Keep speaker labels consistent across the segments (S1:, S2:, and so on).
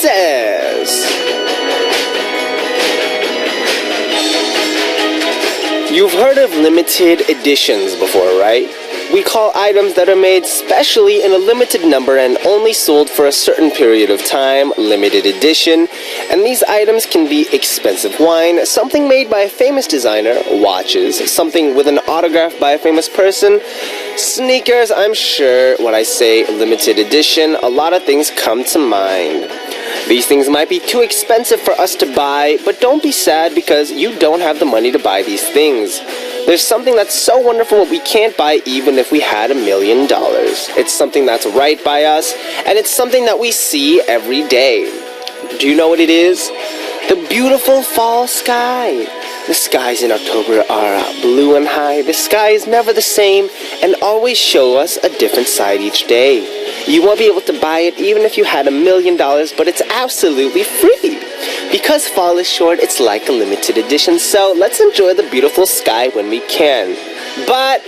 S1: Access. You've heard of limited editions before, right? We call items that are made specially in a limited number and only sold for a certain period of time, limited edition. And these items can be expensive wine, something made by a famous designer, watches, something with an autograph by a famous person, sneakers. I'm sure when I say limited edition, a lot of things come to mind. These things might be too expensive for us to buy, but don't be sad because you don't have the money to buy these things. There's something that's so wonderful we can't buy even if we had $1 million. It's something that's right by us, and it's something that we see every day. Do you know what it is? The beautiful fall sky. The skies in October are blue and high. The sky is never the same and always show us a different side each day. You won't be able to buy it even if you had $1 million, but it's absolutely free. Because fall is short, it's like a limited edition, so let's enjoy the beautiful sky when we can. But,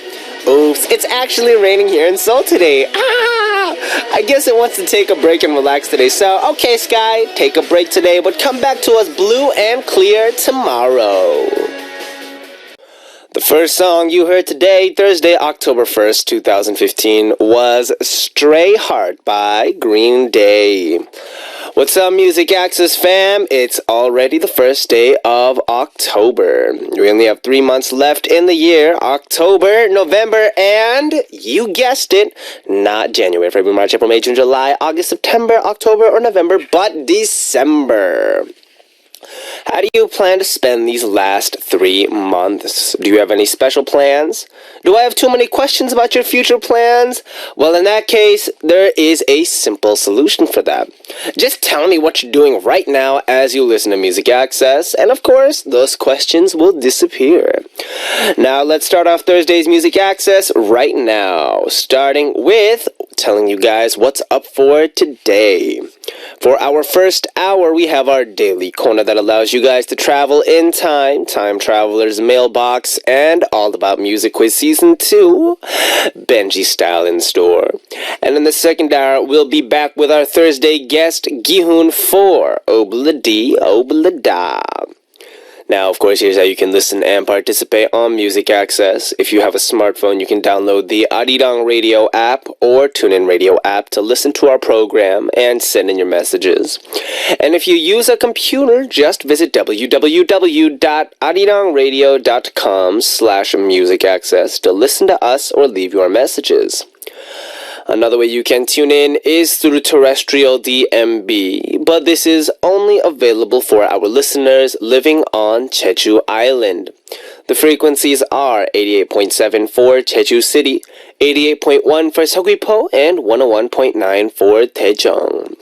S1: oops, it's actually raining here in Seoul today. I guess it wants to take a break and relax today, so okay, sky, take a break today, but come back to us blue and clear tomorrow. The first song you heard today, Thursday, October 1st, 2015, was Stray Heart by Green Day. What's up, Music Access fam? It's already the first day of October. We only have 3 months left in the year, October, November, and you guessed it, not January, February, March, April, May, June, July, August, September, October, or November, but December. How do you plan to spend these last 3 months? Do you have any special plans? Do I have too many questions about your future plans? Well, in that case, there is a simple solution for that. Just tell me what you're doing right now as you listen to Music Access, and of course, those questions will disappear. Now, let's start off Thursday's Music Access right now, starting with telling you guys what's up for today. For our first hour, we have our daily corner that allows you guys to travel in time, Time Traveler's Mailbox, and All About Music Quiz Season 2, Benji Style in Store. And in the second hour, we'll be back with our Thursday guest, Gihoon 4, Obla-dee, Obla-da. Now, of course, here's how you can listen and participate on Music Access. If you have a smartphone, you can download the Arirang Radio app or TuneIn Radio app to listen to our program and send in your messages. And if you use a computer, just visit www.arirangradio.com/musicaccess to listen to us or leave your messages. Another way you can tune in is through terrestrial DMB, but this is only available for our listeners living on Jeju Island. The frequencies are 88.7 for Jeju City, 88.1 for Seogwipo, and 101.9 for Daejeong.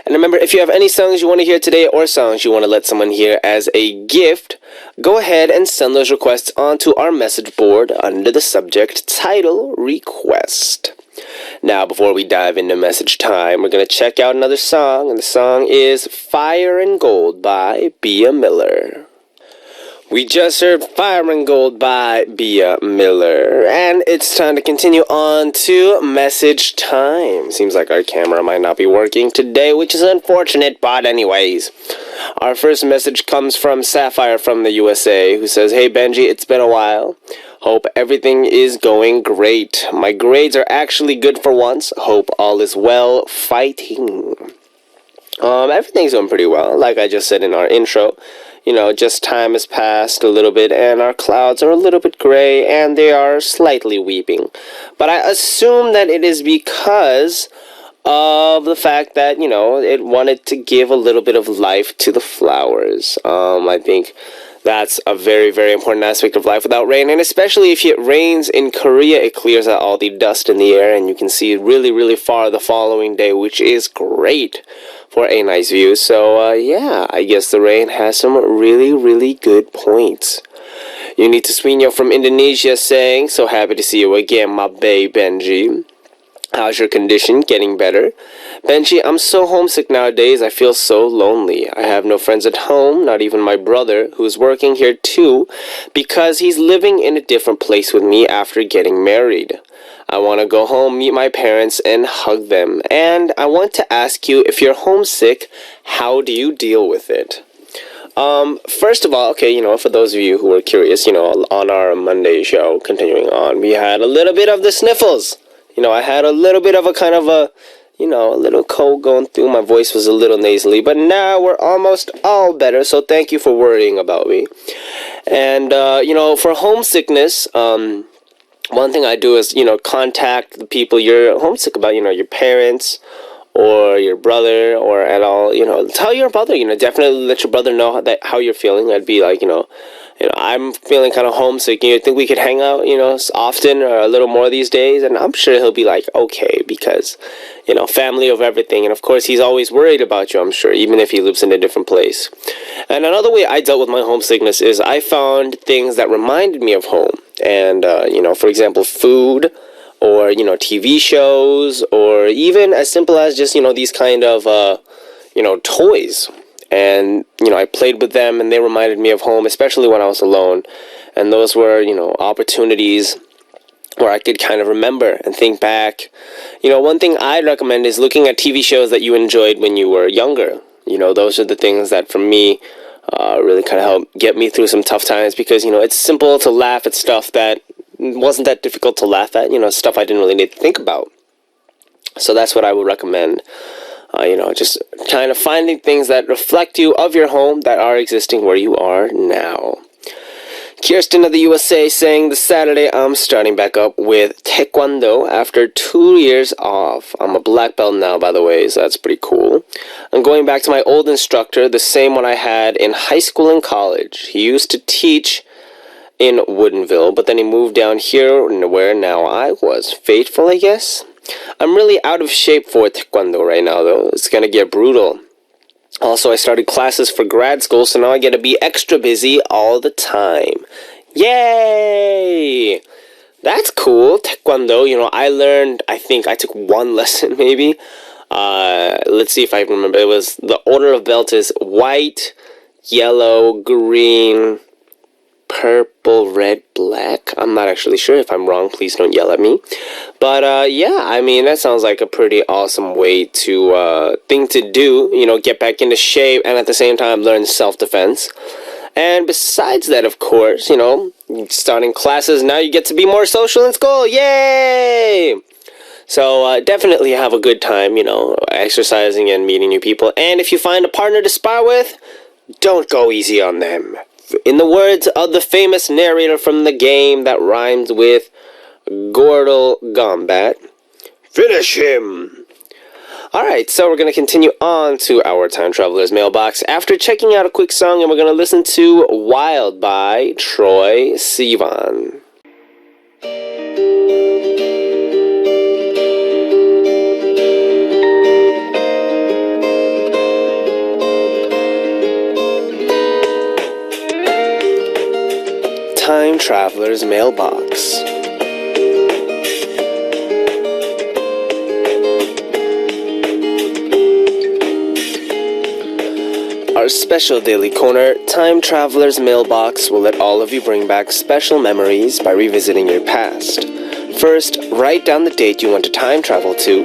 S1: And remember, if you have any songs you want to hear today or songs you want to let someone hear as a gift, go ahead and send those requests onto our message board under the subject title Request. Now, before we dive into message time, we're going to check out another song, and the song is Fire and Gold by Bia Miller. We just heard Fire and Gold by Bia Miller, and it's time to continue on to message time. Seems like our camera might not be working today, which is unfortunate, but anyways. Our first message comes from Sapphire from the USA, who says, "Hey Benji, it's been a while. Hope everything is going great. My grades are actually good for once. Hope all is well. Fighting." Everything's going pretty well. Like I just said in our intro, you know, just time has passed a little bit and our clouds are a little bit gray and they are slightly weeping. But I assume that it is because of the fact that, you know, it wanted to give a little bit of life to the flowers. I think that's a very, very important aspect of life without rain. And especially if it rains in Korea, it clears out all the dust in the air and you can see really, really far the following day, which is great for a nice view. So, yeah, I guess the rain has some really, really good points. Unita Swinyo from Indonesia saying, "So happy to see you again, my bae Benji. How's your condition? Getting better? Benji, I'm so homesick nowadays. I feel so lonely. I have no friends at home, not even my brother, who's working here too, because he's living in a different place with me after getting married. I want to go home, meet my parents, and hug them. And I want to ask you, if you're homesick, how do you deal with it? First of all, okay, for those of you who are curious, on our Monday show, continuing on, we had a little bit of the sniffles. I had a little bit of a kind of a little cold going through. My voice was a little nasally, but now we're almost all better, so thank you for worrying about me. And, for homesickness, one thing I do is, contact the people you're homesick about, your parents or your brother or at all, tell your brother, definitely let your brother know how you're feeling. I'd be like, I'm feeling kind of homesick. You think we could hang out, often or a little more these days? And I'm sure he'll be like, okay, because, family of everything. And of course, he's always worried about you, I'm sure, even if he lives in a different place. And another way I dealt with my homesickness is I found things that reminded me of home. And, for example, food or, TV shows or even as simple as just, these kind of, toys. And, I played with them and they reminded me of home, especially when I was alone. And those were, opportunities where I could kind of remember and think back. One thing I'd recommend is looking at TV shows that you enjoyed when you were younger. Those are the things that, for me, really kind of help get me through some tough times because, it's simple to laugh at stuff that wasn't that difficult to laugh at, stuff I didn't really need to think about. So that's what I would recommend. Just kind of finding things that reflect you of your home that are existing where you are now. Kirsten of the USA saying, this Saturday I'm starting back up with Taekwondo after 2 years off. I'm a black belt now, by the way, so that's pretty cool. I'm going back to my old instructor, the same one I had in high school and college. He used to teach in Woodinville, but then he moved down here where now I was. Faithful, I guess? I'm really out of shape for Taekwondo right now, though. It's gonna get brutal. Also, I started classes for grad school, so now I get to be extra busy all the time. Yay! That's cool. Taekwondo, I learned, I think I took one lesson maybe. Let's see if I remember. It was, the order of belt is white, yellow, green, purple, red, black. I'm not actually sure. If I'm wrong, please don't yell at me. But that sounds like a pretty awesome way to thing to do, get back into shape and at the same time learn self-defense. And besides that, of course, starting classes, now you get to be more social in school. Yay! So definitely have a good time, exercising and meeting new people. And if you find a partner to spar with, don't go easy on them. In the words of the famous narrator from the game that rhymes with Gordle Gombat, finish him! Alright, so we're going to continue on to our Time Traveler's Mailbox after checking out a quick song, and we're going to listen to Wild by Troye Sivan. Time Traveler's Mailbox. Our special daily corner, Time Traveler's Mailbox, will let all of you bring back special memories by revisiting your past. First, write down the date you want to time travel to.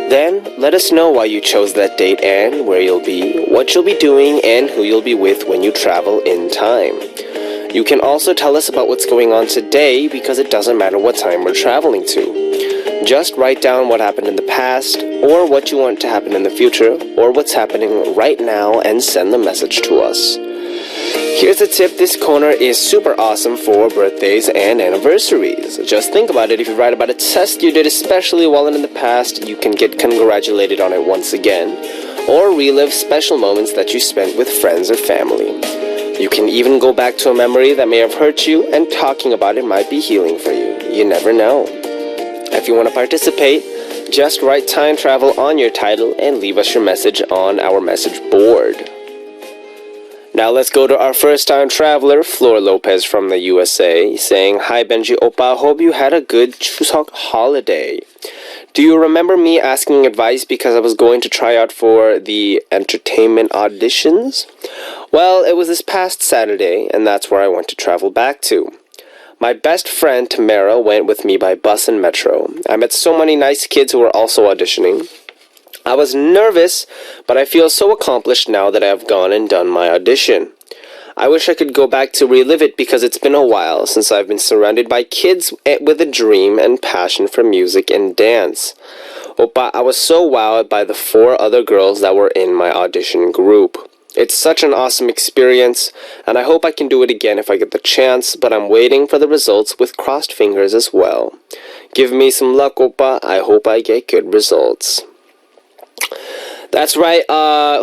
S1: Then, let us know why you chose that date and where you'll be, what you'll be doing, and who you'll be with when you travel in time. You can also tell us about what's going on today because it doesn't matter what time we're traveling to. Just write down what happened in the past or what you want to happen in the future or what's happening right now and send the message to us. Here's a tip, this corner is super awesome for birthdays and anniversaries. Just think about it, if you write about a test you did especially well in the past, you can get congratulated on it once again, or relive special moments that you spent with friends or family. You can even go back to a memory that may have hurt you, and talking about it might be healing for you. You never know. If you want to participate, just write time travel on your title and leave us your message on our message board. Now let's go to our first time traveler, Flor Lopez from the USA, saying, Hi Benji Oppa, hope you had a good Chuseok holiday. Do you remember me asking advice because I was going to try out for the entertainment auditions? Well, it was this past Saturday, and that's where I want to travel back to. My best friend Tamara went with me by bus and metro. I met so many nice kids who were also auditioning. I was nervous, but I feel so accomplished now that I have gone and done my audition. I wish I could go back to relive it because it's been a while since I've been surrounded by kids with a dream and passion for music and dance. Oppa, I was so wowed by the 4 other girls that were in my audition group. It's such an awesome experience, and I hope I can do it again if I get the chance, but I'm waiting for the results with crossed fingers as well. Give me some luck, Oppa. I hope I get good results. That's right.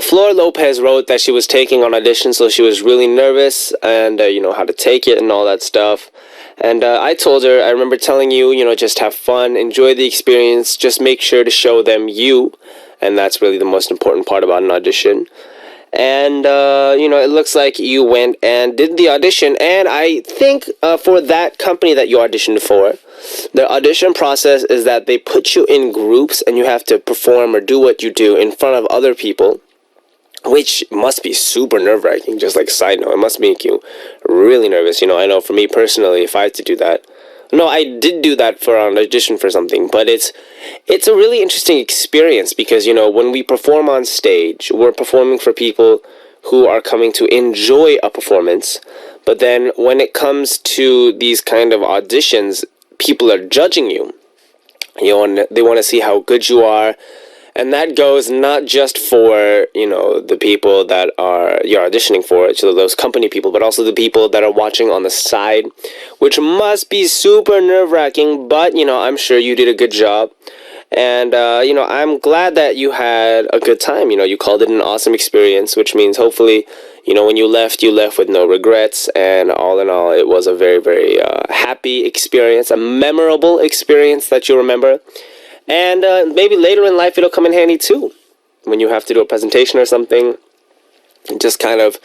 S1: Flor Lopez wrote that she was taking on audition, so she was really nervous and, how to take it and all that stuff. And I told her, I remember telling you, just have fun, enjoy the experience, just make sure to show them you. And that's really the most important part about an audition. And, it looks like you went and did the audition. And I think for that company that you auditioned for, the audition process is that they put you in groups and you have to perform or do what you do in front of other people, which must be super nerve-wracking. Just like side note, it must make you really nervous. I know for me personally, if I had to do that, no, I did do that for an audition for something, but it's a really interesting experience because, when we perform on stage, we're performing for people who are coming to enjoy a performance, but then when it comes to these kind of auditions, people are judging you. They want to see how good you are. And that goes not just for, the people that you're auditioning for, so those company people, but also the people that are watching on the side, which must be super nerve-wracking, but, I'm sure you did a good job. And, I'm glad that you had a good time. You called it an awesome experience, which means hopefully, when you left with no regrets. And all in all, it was a very, very happy experience, a memorable experience that you remember. And maybe later in life it'll come in handy too. When you have to do a presentation or something, just kind of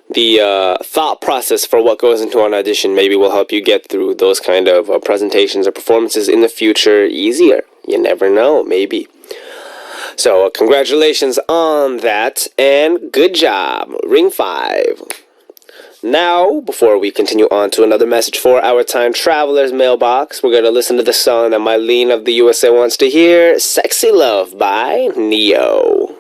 S1: the thought process for what goes into an audition maybe will help you get through those kind of presentations or performances in the future easier. You never know, maybe. So congratulations on that, and good job. Ring 5. Now, before we continue on to another message for our time traveler's mailbox, we're going to listen to the song that Mylene of the USA wants to hear, Sexy Love by Neo.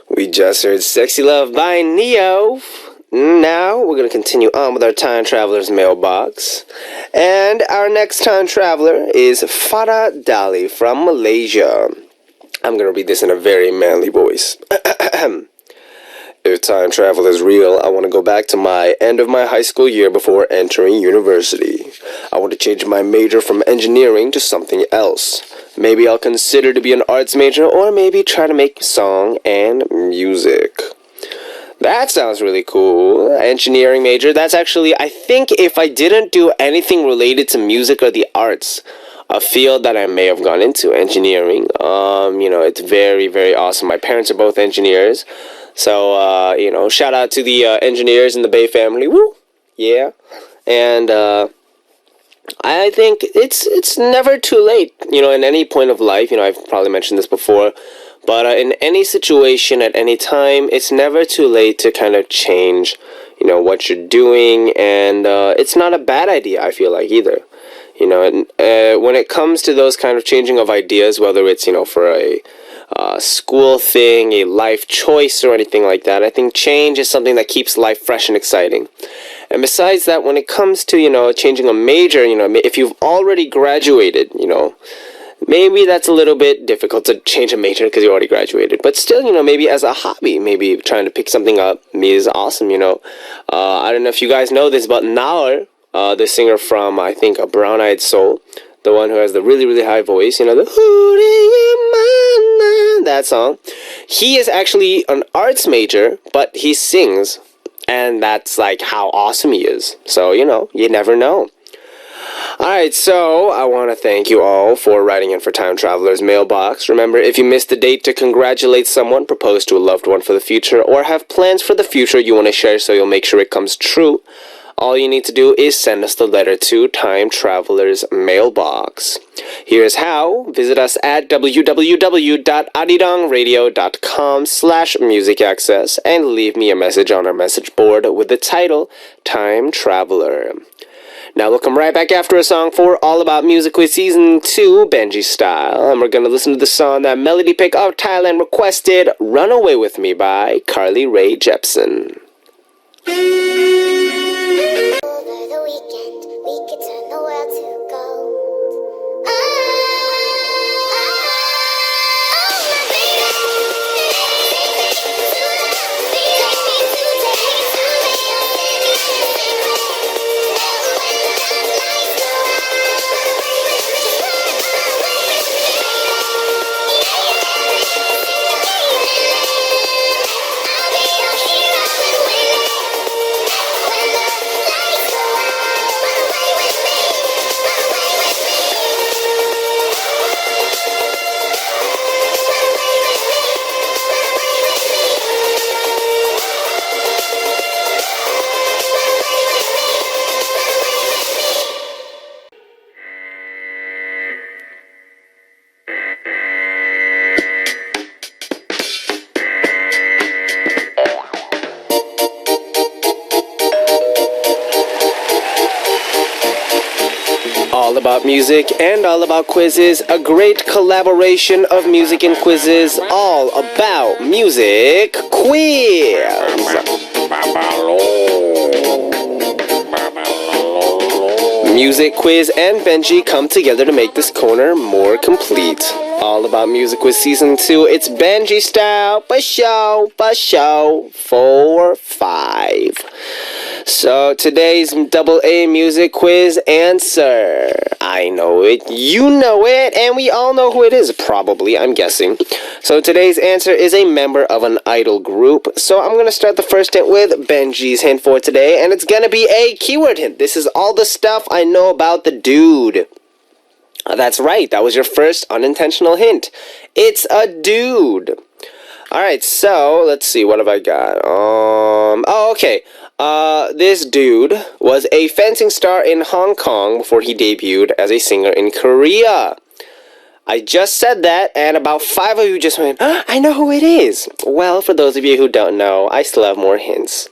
S1: We just heard Sexy Love by Neo. Now we're going to continue on with our time traveler's mailbox. And our next time traveler is Farah Dali from Malaysia. I'm going to read this in a very manly voice. If time travel is real, I want to go back to my end of my high school year before entering university. I want to change my major from engineering to something else. Maybe I'll consider to be an arts major, or maybe try to make song and music. That sounds really cool. Engineering major. That's actually, I think if I didn't do anything related to music or the arts, a field that I may have gone into, engineering. It's very, very awesome. My parents are both engineers. So, shout out to the engineers in the Bay family. Woo! Yeah. And, I think it's never too late, in any point of life. I've probably mentioned this before, but in any situation at any time, it's never too late to kind of change, what you're doing, and it's not a bad idea, I feel like, either. And when it comes to those kind of changing of ideas, whether it's, for a school thing, a life choice, or anything like that, I think change is something that keeps life fresh and exciting. And besides that, when it comes to, changing a major, if you've already graduated, maybe that's a little bit difficult to change a major because you already graduated. But still, maybe as a hobby, maybe trying to pick something up is awesome, I don't know if you guys know this, but Naur, the singer from, I think, A Brown Eyed Soul, the one who has the really, really high voice, that song, he is actually an arts major, but he sings. And that's like how awesome he is. So, you never know. Alright, so I want to thank you all for writing in for Time Traveler's mailbox. Remember, if you missed the date to congratulate someone, propose to a loved one for the future, or have plans for the future you want to share so you'll make sure it comes true, all you need to do is send us the letter to Time Traveler's mailbox. Here's how. Visit us at www.arirang.radio.com/musicaccess and leave me a message on our message board with the title Time Traveler. Now we'll come right back after a song for All About Music with Season 2, Benji Style. And we're going to listen to the song that Melody Pick of Thailand requested, Run Away With Me by Carly Rae Jepsen.
S2: Over the weekend, we could turn the world to gold. Oh, my baby, take me to
S1: All About Music and All About Quizzes, a great collaboration of music and quizzes, all about music quiz. Music Quiz and Benji come together to make this corner more complete. All About Music with Season 2, it's Benji Style, basho, 4-5. So today's double A music quiz answer. I know it, you know it, and we all know who it is, probably, I'm guessing. So today's answer is a member of an idol group. So I'm going to start the first hint with Benji's hint for today, and it's going to be a keyword hint. This is all the stuff I know about the dude. That's right, that was your first unintentional hint. It's a dude. Alright, so let's see, what have I got? Okay. This dude was a fencing star in Hong Kong before he debuted as a singer in Korea. I just said that, and about 5 of you just went, I know who it is. Well, for those of you who don't know, I still have more hints.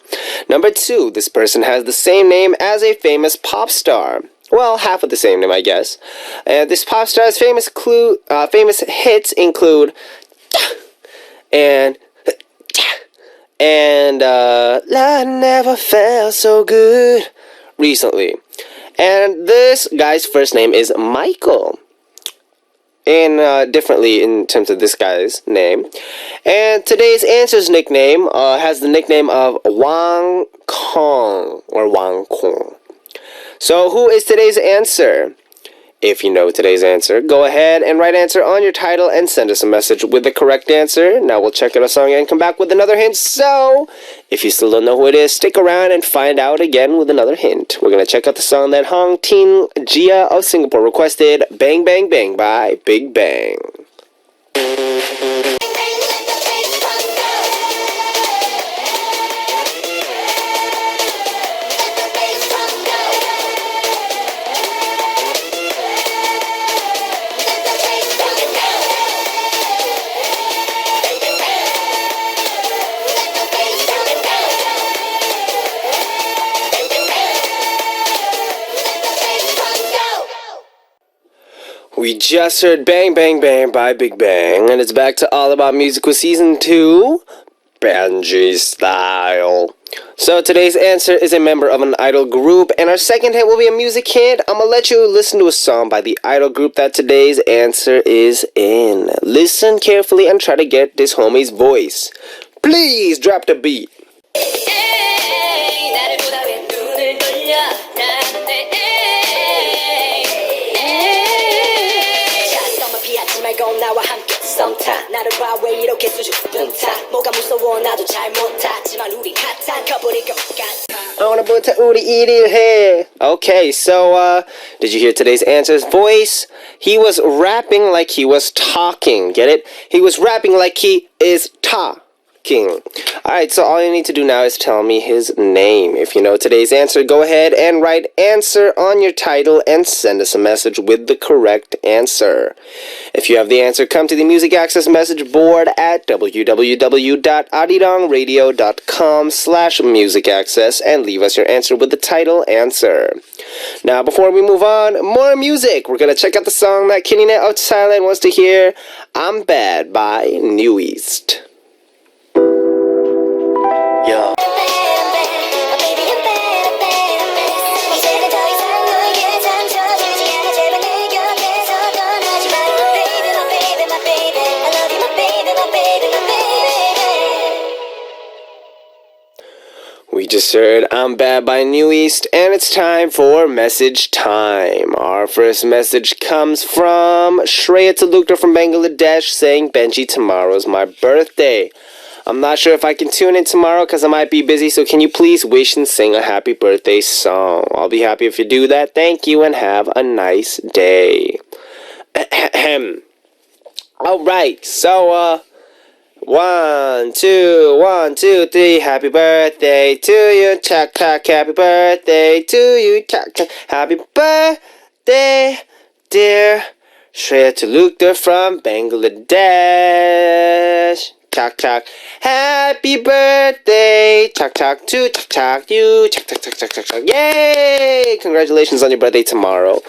S1: Number 2, this person has the same name as a famous pop star. Well, half of the same name, I guess. This pop star's famous hits include and I never felt so good recently. And this guy's first name is Michael. And differently in terms of this guy's name. And today's answer's nickname has the nickname of Wang Kong or Wang Kong. So who is today's answer? If you know today's answer, go ahead and write answer on your title and send us a message with the correct answer. Now we'll check out a song and come back with another hint. So, if you still don't know who it is, stick around and find out again with another hint. We're going to check out the song that Hong Tin Jia of Singapore requested, Bang Bang Bang by Big Bang. We just heard Bang Bang Bang by Big Bang, and it's back to All About Music with Season 2, Benji Style. So today's answer is a member of an idol group, and our second hint will be a music hint. I'm gonna let you listen to a song by the idol group that today's answer is in. Listen carefully and try to get this homie's voice. Please drop the beat.
S3: 나와 함께 썸타 나를 봐 왜 이렇게 수줍은 타 뭐가 무서워 나도 잘 못하지만 우린 핫한 커플일 것 같아
S1: 오늘부터 우리 1일 해. Okay, so did you hear today's answer's voice? He was rapping like he was talking. Get it? He was rapping like he is talking. Alright, so all you need to do now is tell me his name. If you know today's answer, go ahead and write answer on your title and send us a message with the correct answer. If you have the answer, come to the Music Access message board at www.arirangradio.com/musicaccess and leave us your answer with the title answer. Now, before we move on, more music. We're going to check out the song that Kinine of Thailand wants to hear, I'm Bad by New East. Yo. We just heard I'm Bad by New East, and it's time for message time. Our first message comes from Shreya Talukdar from Bangladesh saying, Benji, tomorrow's my birthday. I'm not sure if I can tune in tomorrow because I might be busy, so can you please wish and sing a happy birthday song? I'll be happy if you do that. Thank you and have a nice day. Alright, so, 1, 2, 3, happy birthday to you, talk, happy birthday to you, talk, happy birthday, dear Shreya Talukdar from Bangladesh. Talk, happy birthday, talk to you, talk, yay! Congratulations on your birthday tomorrow.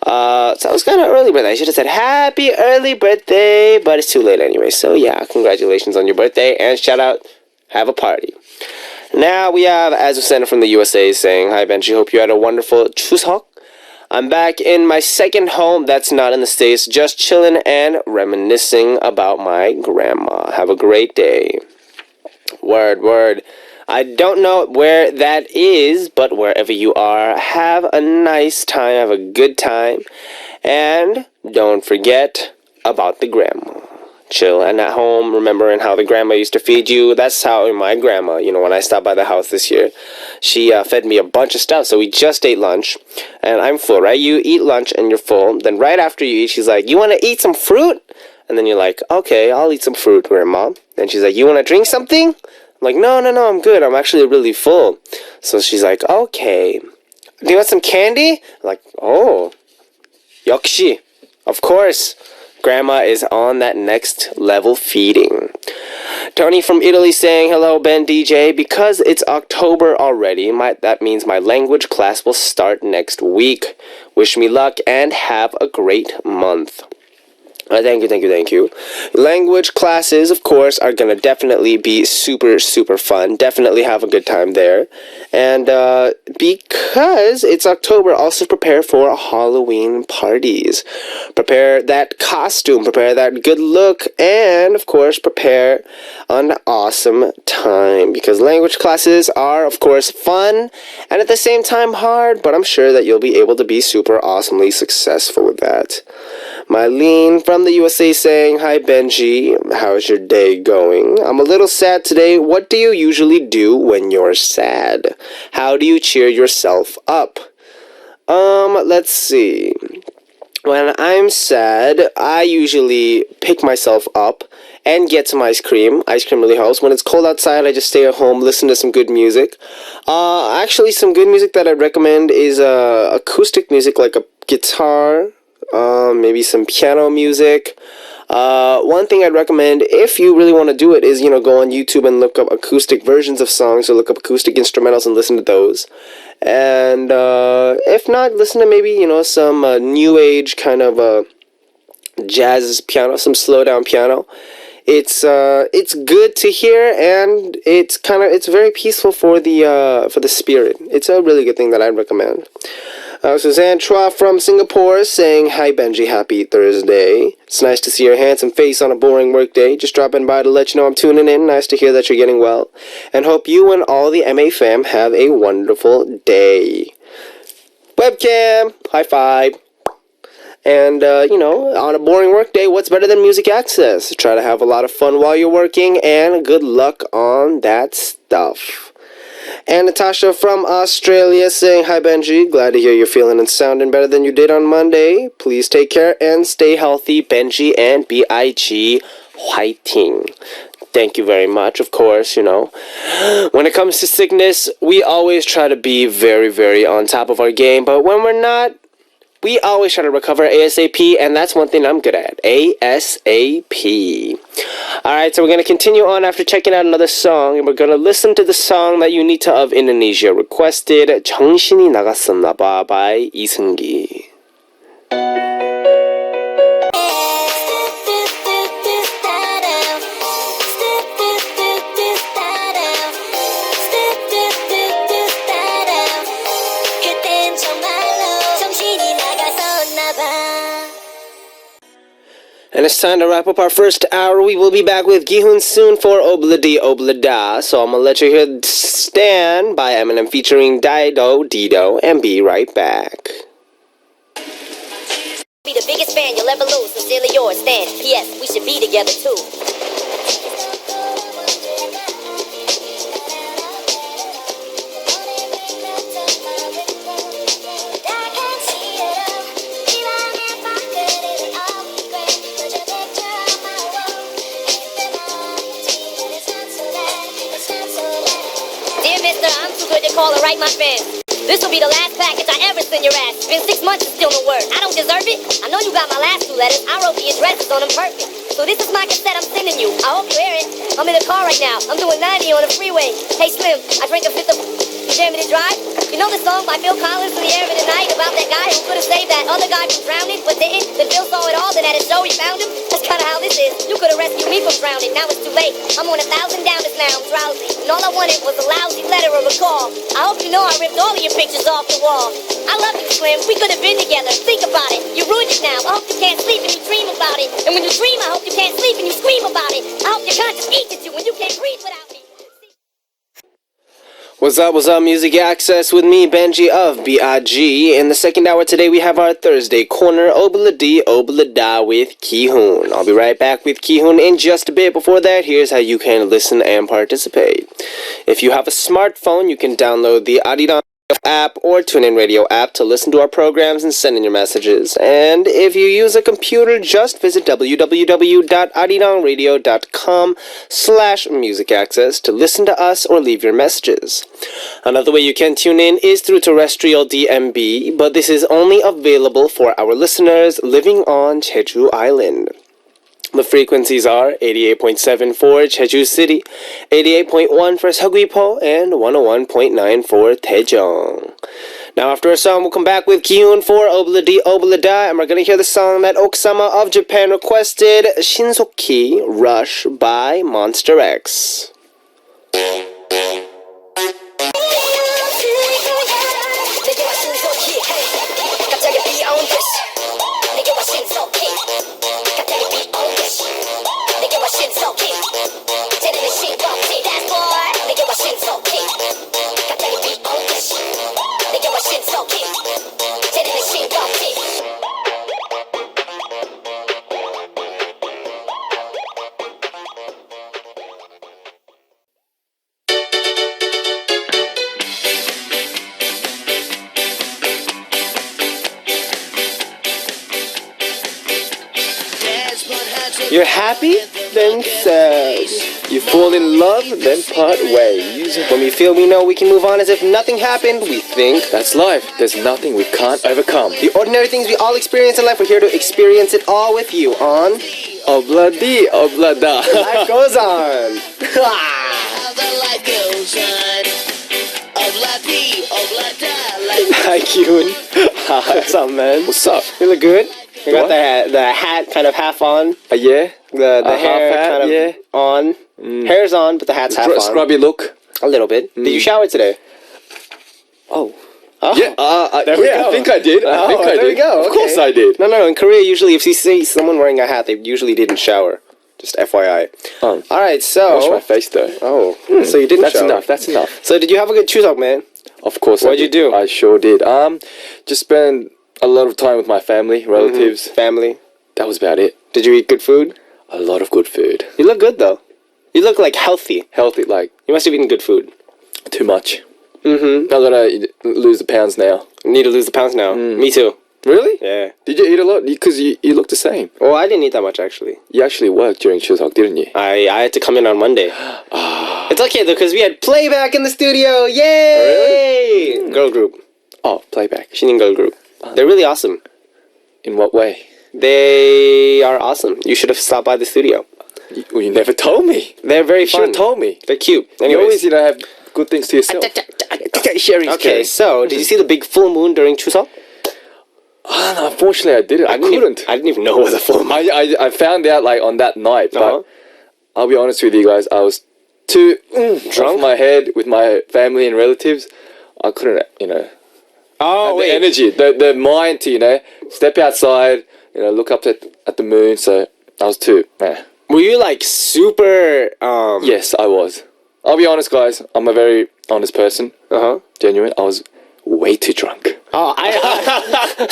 S1: So that was kind of early birthday. I should have said happy early birthday, but it's too late anyway. So yeah, congratulations on your birthday and shout out, have a party. Now we have Azucena from the USA saying, hi Benji, hope you had a wonderful Chuseok. I'm back in my second home that's not in the States, just chilling and reminiscing about my grandma. Have a great day. Word. I don't know where that is, but wherever you are, have a nice time, have a good time, and don't forget about the grandma. Chill and at home, remembering how the grandma used to feed you. That's how my grandma, when I stopped by the house this year, she fed me a bunch of stuff. So we just ate lunch, and I'm full, right? You eat lunch and you're full. Then right after you eat, she's like, you want to eat some fruit? And then you're like, okay, I'll eat some fruit, grandma. Then she's like, you want to drink something? I'm like, no, I'm good. I'm actually really full. So she's like, okay. Do you want some candy? I'm like, oh, 역시, of course. Grandma is on that next level feeding. Tony from Italy saying, hello, Ben DJ. Because it's October already, that means my language class will start next week. Wish me luck and have a great month. Thank you. Language classes, of course, are going to definitely be super, super fun. Definitely have a good time there. And because it's October, also prepare for Halloween parties. Prepare that costume, prepare that good look, and, of course, prepare an awesome time. Because language classes are, of course, fun and at the same time hard, but I'm sure that you'll be able to be super awesomely successful with that. Mylene from the USA saying, hi Benji, how's your day going? I'm a little sad today. What do you usually do when you're sad? How do you cheer yourself up? Let's see. When I'm sad, I usually pick myself up and get some ice cream. Ice cream really helps. When it's cold outside, I just stay at home, listen to some good music. Actually, some good music that I'd recommend is acoustic music, like a guitar, maybe some piano music. One thing I'd recommend, if you really want to do it, is, go on YouTube and look up acoustic versions of songs, or look up acoustic instrumentals and listen to those. And if not, listen to maybe, some new age kind of jazz piano, some slow down piano. It's good to hear, and it's very peaceful for the spirit. It's a really good thing that I'd recommend. Suzanne Chua from Singapore saying, hi Benji, happy Thursday. It's nice to see your handsome face on a boring work day. Just dropping by to let you know I'm tuning in. Nice to hear that you're getting well. And hope you and all the MA fam have a wonderful day. Webcam, high five. And, on a boring work day, what's better than Music Access? Try to have a lot of fun while you're working, and good luck on that stuff. And Natasha from Australia saying, hi Benji, glad to hear you're feeling and sounding better than you did on Monday. Please take care and stay healthy. Benji and B.I.G. Whiting. Thank you very much. Of course, you know, when it comes to sickness, we always try to be very, very on top of our game. But when we're not, we always try to recover ASAP. And that's one thing I'm good at. ASAP. Alright, so we're going to continue on after checking out another song. And we're going to listen to the song that Unita of Indonesia requested. 정신이 나갔었나봐 by 이승기. And it's time to wrap up our first hour. We will be back with Gihoon soon for Obladi Oblada. So I'm going to let you hear Stan by Eminem featuring Dido, and be right back.
S3: Be the biggest fan you'll ever lose. Sincerely yours, Stan. P.S. We should be together too. Call and write my fans. This will be the last package I ever send your ass. Been 6 months and still no word. I don't deserve it. I know you got my last 2 letters. I wrote the addresses on them perfect. So this is my cassette I'm sending you. I hope you hear it. I'm in the car right now. I'm doing 90 on the freeway. Hey Slim, I drank a fifth of you dare me to drive? You know the song by Phil Collins in the air of the night about that guy who could have saved that other guy from drowning, but didn't? Then Phil saw it all, then at a show he found him. That's kinda how this is. You could have rescued me from drowning. Now it's too late. I'm on 1,000 downers now. I'm drowsy. And all I wanted was a lousy letter or a call. I hope you know I ripped all of your pictures off the wall. I love you, Slim. We could have been together. Think about it. You ruined it now. I hope you can't sleep and you dream about it. And when you dream, I hope you can't sleep and you scream about it. I hope your conscience eats at you when you can't breathe without me.
S1: What's up, Music Access with me, Benji of B.I.G. In the second hour today, we have our Thursday corner, Obladi Oblada with Gihoon. I'll be right back with Gihoon in just a bit. Before that, here's how you can listen and participate. If you have a smartphone, you can download the Arirang app or TuneIn Radio app to listen to our programs and send in your messages. And if you use a computer, just visit www.arirangradio.com/musicaccess to listen to us or leave your messages. Another way you can tune in is through terrestrial DMB, but this is only available for our listeners living on Jeju Island. The frequencies are 88.7 for Jeju City, 88.1 for Seogwipo, and 101.9 for Daejeong. Now after a song, we'll come back with Gihoon for Obladi Oblada, and we're going to hear the song that Oksama of Japan requested, Shinsoki Rush by Monster X. You're happy? Then sad. You fall in love? Then part ways. When we feel we know we can move on as if nothing happened, we think
S4: that's life. There's nothing we can't overcome.
S1: The ordinary things we all experience in life, we're here to experience it all with you on
S4: Obladi Oblada.
S1: Life Goes On.
S5: The life goes on. Obladi Oblada.
S1: Hi, Gihoon. What's up, man?
S4: What's up?
S1: You look good. You got
S4: What?
S1: the hat kind of half on.
S4: Yeah.
S1: The hair
S4: half hat,
S1: kind of
S4: yeah.
S1: on. Hair's on, but the hat's half on.
S4: Scrubby look.
S1: A little bit. Did you shower today?
S4: Oh.
S1: Oh.
S4: Yeah.
S1: There we go.
S4: I think I did. I think I
S1: there
S4: did.
S1: we go.
S4: Of course
S1: Okay.
S4: I did.
S1: No. In Korea, usually if you see someone wearing a hat, they usually didn't shower. Just FYI.
S4: Oh.
S1: All right, so.
S4: Wash my face though.
S1: Oh. So you didn't
S4: That's
S1: shower.
S4: enough. That's enough.
S1: So did you have a good Chuseok, man?
S4: Of course.
S1: What'd
S4: I
S1: you
S4: did.
S1: do?
S4: I sure did. Just spent a lot of time with my family, relatives.
S1: Family.
S4: That was about it.
S1: Did you eat good food?
S4: A lot of good food.
S1: You look good though. You look like healthy.
S4: Healthy, like
S1: You must have eaten good food.
S4: Too much.
S1: Mm-hmm.
S4: I gotta lose the pounds now.
S1: Need to lose the pounds now. Me too.
S4: Really?
S1: Yeah.
S4: Did you eat a lot? Because you look the same.
S1: Well, I didn't eat that much actually.
S4: You actually worked during Chuseok, didn't you?
S1: I had to come in on Monday. It's okay though, because we had playback in the studio. Yay!
S4: really?
S1: Girl group.
S4: Oh, playback.
S1: Shinin girl group. They're really awesome.
S4: In what way?
S1: They are awesome. You should have stopped by the studio.
S4: Well, you never told me.
S1: They're very
S4: You should
S1: fun.
S4: have told me.
S1: They're cute.
S4: You
S1: Anyways.
S4: always, have good things to yourself.
S1: Okay, so did you see the big full moon during Chuseok?
S4: Oh, no, unfortunately, I didn't. I couldn't.
S1: I didn't even know it was a full moon.
S4: I found out like on that night, but
S1: Uh-huh.
S4: I'll be honest with you guys, I was too drunk my head with my family and relatives. I couldn't,
S1: Oh,
S4: have the
S1: wait.
S4: energy, the mind to, step outside, look up at the moon. So I was too.
S1: Were you like super?
S4: Yes, I was. I'll be honest, guys. I'm a very honest person.
S1: Uh-huh.
S4: Genuine. I was way too drunk.
S1: Oh,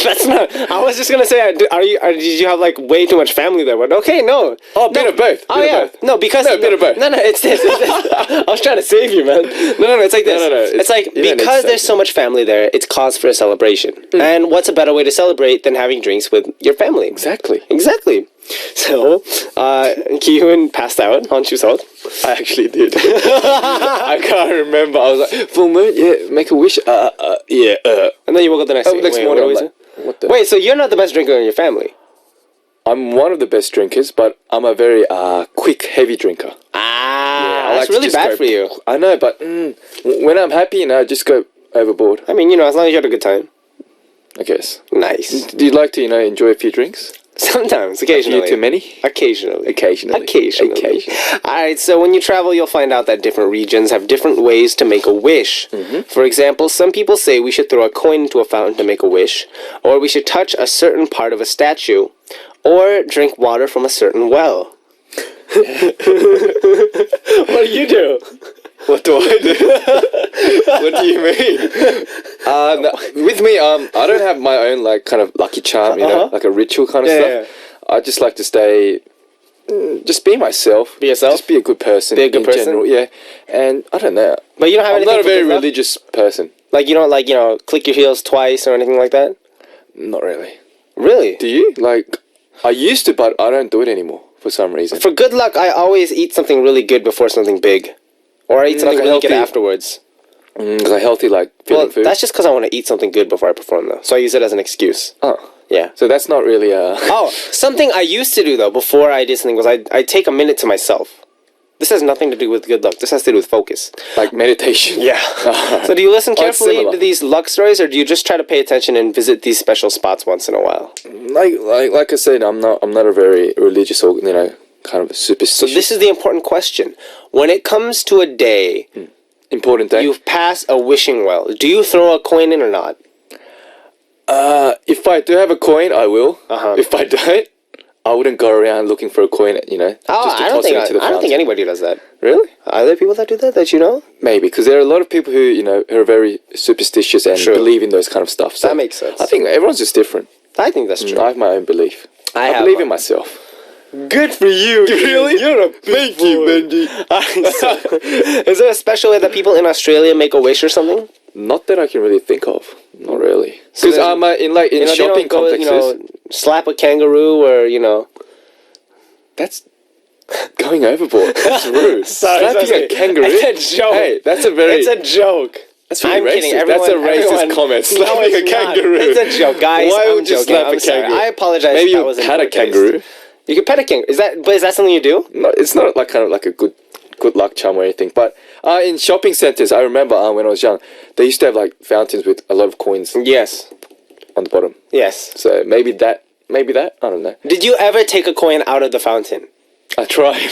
S1: that's not. I was just gonna say, did you have like way too much family there? But okay, no.
S4: Oh, bit of both.
S1: Oh yeah, no, because
S4: bit of both.
S1: No, it's this. I was trying to save you, man. No, it's like this.
S4: No,
S1: It's like
S4: you don't need to
S1: because
S4: save
S1: there's so much family there, it's cause for a celebration. And what's a better way to celebrate than having drinks with your family?
S4: Exactly.
S1: Exactly. So, Ki-Hoon passed out on Chuseok.
S4: I actually did. I can't remember. I was like, full moon? Yeah, make a wish. Yeah.
S1: And then you woke up the next day.
S4: Next
S1: Wait,
S4: morning,
S1: what
S4: I'm
S1: was
S4: like, what the?
S1: Wait, so you're not the best drinker in your family?
S4: I'm one of the best drinkers, but I'm a very quick, heavy drinker.
S1: Ah,
S4: I
S1: that's
S4: to
S1: really
S4: just
S1: bad
S4: go-
S1: for you.
S4: I know, but when I'm happy, I just go overboard,
S1: I mean, as long as you had a good time.
S4: I guess.
S1: Nice.
S4: Do you like to, enjoy a few drinks?
S1: Sometimes, occasionally.
S4: A few too many?
S1: Occasionally.
S4: Occasionally.
S1: Alright, so when you travel, you'll find out that different regions have different ways to make a wish. For example, some people say we should throw a coin into a fountain to make a wish, or we should touch a certain part of a statue, or drink water from a certain well. What do you do?
S4: What do I do? What do you mean? No, with me, I don't have my own like kind of lucky charm, like a ritual kind of
S1: Yeah,
S4: stuff. I just like to stay, just be myself.
S1: Be yourself?
S4: Just be a good person.
S1: Be a good
S4: in
S1: person?
S4: general, yeah. And I don't know.
S1: But you don't have
S4: I'm
S1: anything
S4: not a
S1: for
S4: very
S1: good luck?
S4: religious person.
S1: Like, you don't, click your heels twice or anything like that?
S4: Not really.
S1: Really?
S4: Do you? Like, I used to, but I don't do it anymore for some reason.
S1: For good luck, I always eat something really good before something big. Or I eat something
S4: like a
S1: really good
S4: healthy-
S1: afterwards.
S4: Like healthy, like feeling
S1: Well,
S4: food.
S1: that's just because I want to eat something good before I perform, though. So I use it as an excuse.
S4: Oh,
S1: Yeah.
S4: so that's not really a.
S1: Oh, something I used to do, though, before I did something was I take a minute to myself. This has nothing to do with good luck. This has to do with focus.
S4: Like meditation.
S1: Yeah. So do you listen
S4: Oh, it's
S1: carefully
S4: similar.
S1: to these luck stories, or do you just try to pay attention and visit these special spots once in a while?
S4: Like I said, I'm not a very religious or kind of
S1: So
S4: superstitious.
S1: this is the important question. When it comes to a day,
S4: important day.
S1: you've passed a wishing well. Do you throw a coin in or not?
S4: If I do have a coin, I will.
S1: Uh-huh.
S4: If I don't, I wouldn't go around looking for a coin.
S1: Oh,
S4: just to
S1: I don't
S4: toss
S1: think
S4: it into the
S1: I don't think
S4: fountain.
S1: anybody does that.
S4: Really?
S1: Are there people that do that you know?
S4: Maybe because there are a lot of people who who are very superstitious and
S1: True.
S4: believe in those kind of stuff. So
S1: That makes sense.
S4: I think everyone's just different.
S1: I think that's true.
S4: I have my own belief.
S1: I have
S4: believe
S1: mine.
S4: in myself.
S1: Good for you.
S4: Really?
S1: You're a big
S4: Benji.
S1: Is there a special way that people in Australia make a wish or something?
S4: Not that I can really think of. Not really.
S1: So
S4: Because
S1: then-
S4: I'm in
S1: They don't
S4: shopping
S1: go,
S4: complexes.
S1: slap a kangaroo or
S4: That's going overboard. That's rude. Slapping a kangaroo.
S1: It's a joke.
S4: Hey, that's a very.
S1: It's a joke.
S4: That's very
S1: I'm
S4: racist.
S1: kidding.
S4: That's a racist
S1: Everyone-
S4: comment.
S1: No,
S4: Slapping a
S1: it's not.
S4: kangaroo.
S1: It's a joke, guys.
S4: Why
S1: I'm
S4: would you
S1: joking.
S4: slap
S1: I'm
S4: a
S1: sorry.
S4: kangaroo?
S1: I apologize.
S4: Maybe
S1: if that
S4: you
S1: wasn't
S4: pet a
S1: in your taste.
S4: kangaroo.
S1: You can pet a kangaroo. Is that something you do?
S4: No, it's not like kind of like a good luck charm or anything. But in shopping centers, I remember when I was young, they used to have like fountains with a lot of coins
S1: Yes.
S4: on the bottom.
S1: Yes.
S4: So maybe that. I don't know.
S1: Did you ever take a coin out of the fountain?
S4: I tried.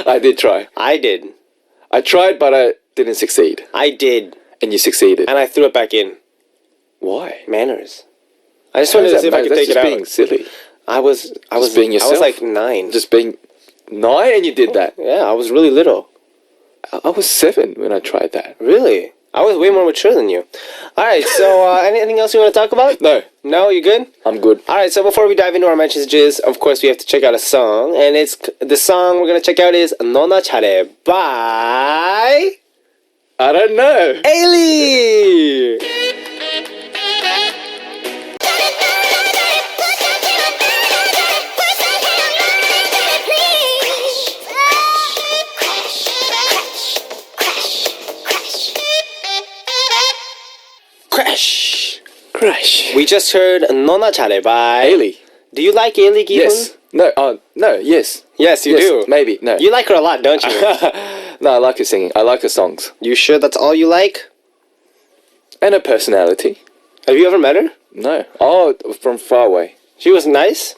S4: I did try.
S1: I did.
S4: I tried, but I didn't succeed.
S1: I did.
S4: And you succeeded.
S1: And I threw it back in.
S4: Why?
S1: Manners. I just wanted to see if I could
S4: That's
S1: take it
S4: just
S1: out.
S4: being silly.
S1: I was
S4: being yourself.
S1: I was like 9.
S4: Just being 9 and you did that.
S1: Yeah, I was really little.
S4: I was 7 when I tried that.
S1: Really? I was way more mature than you. Alright, so anything else you want to talk about?
S4: No,
S1: No, you good?
S4: I'm good.
S1: Alright, so before we dive into our messages, of course we have to check out a song. And the song we're going to check out is Nona Chare by
S4: I don't know.
S1: Ailey! Crash.
S4: Crash.
S1: We just heard 너나 잘해 by
S4: Ailey.
S1: Do you like Ailey, Gi-hun?
S4: Yes. No. No. Yes.
S1: Yes, you
S4: Yes,
S1: do.
S4: maybe. No.
S1: You like her a lot, don't you?
S4: No, I like her singing. I like her songs.
S1: You sure that's all you like?
S4: And her personality.
S1: Have you ever met her?
S4: No. Oh, from far away.
S1: She was nice.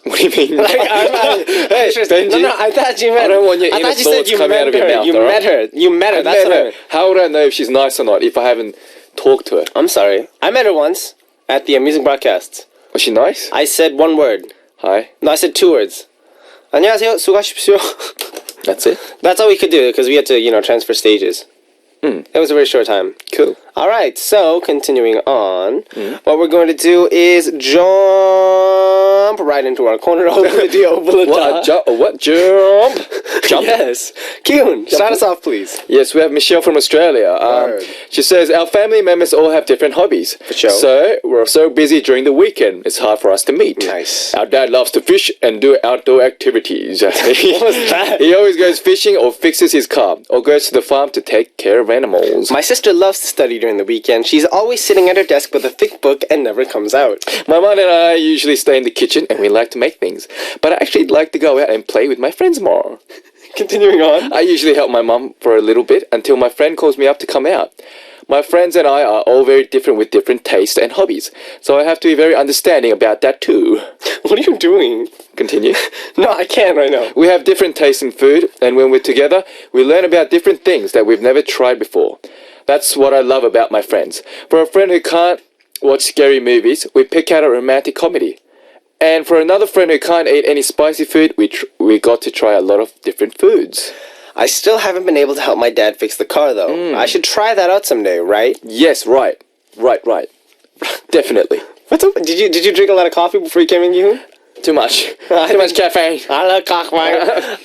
S4: What do you mean?
S1: Hey,
S4: Benji,
S1: no, I thought you met.
S4: I don't want your
S1: I
S4: inner
S1: thought you said
S4: thoughts
S1: you
S4: coming
S1: met
S4: out of your
S1: her.
S4: mouth,
S1: You
S4: alright?
S1: met her. You met her. That's what I meant.
S4: How would I know if she's nice or not if I haven't talked to her?
S1: I'm sorry. I met her once at the music broadcast.
S4: Was she nice?
S1: I said one word.
S4: Hi.
S1: No, I said two words. 안녕하세요. 수고하십시오.
S4: That's it.
S1: That's all we could do because we had to, transfer stages. It was a very short time.
S4: Cool.
S1: All right, so continuing on, what we're going to do is jump right into our corner of the
S4: What? Jump? Jump?
S1: Yes. Kyun, start us off, please.
S4: Yes, we have Michelle from Australia.
S1: Word.
S4: She says, our family members all have different hobbies.
S1: For sure.
S4: So, we're so busy during the weekend, it's hard for us to meet.
S1: Nice.
S4: Our dad loves to fish and do outdoor activities. What
S1: was that?
S4: He always goes fishing or fixes his car or goes to the farm to take care of animals.
S1: My sister loves to study during the weekend. She's always sitting at her desk with a thick book and never comes out.
S4: My mom and I usually stay in the kitchen and we like to make things. But I actually like to go out and play with my friends more.
S1: Continuing on.
S4: I usually help my mum for a little bit until my friend calls me up to come out. My friends and I are all very different with different tastes and hobbies, so I have to be very understanding about that too.
S1: What are you doing?
S4: Continue.
S1: No, I can't right now.
S4: We have different tastes in food, and when we're together, we learn about different things that we've never tried before. That's what I love about my friends. For a friend who can't watch scary movies, we pick out a romantic comedy. And for another friend who can't eat any spicy food, we got to try a lot of different foods.
S1: I still haven't been able to help my dad fix the car, though. I should try that out someday, right?
S4: Yes, right. Definitely.
S1: What's up? Did you drink a lot of coffee before you came in, Gi-hun?
S4: Too much. Too much caffeine.
S1: I love coffee.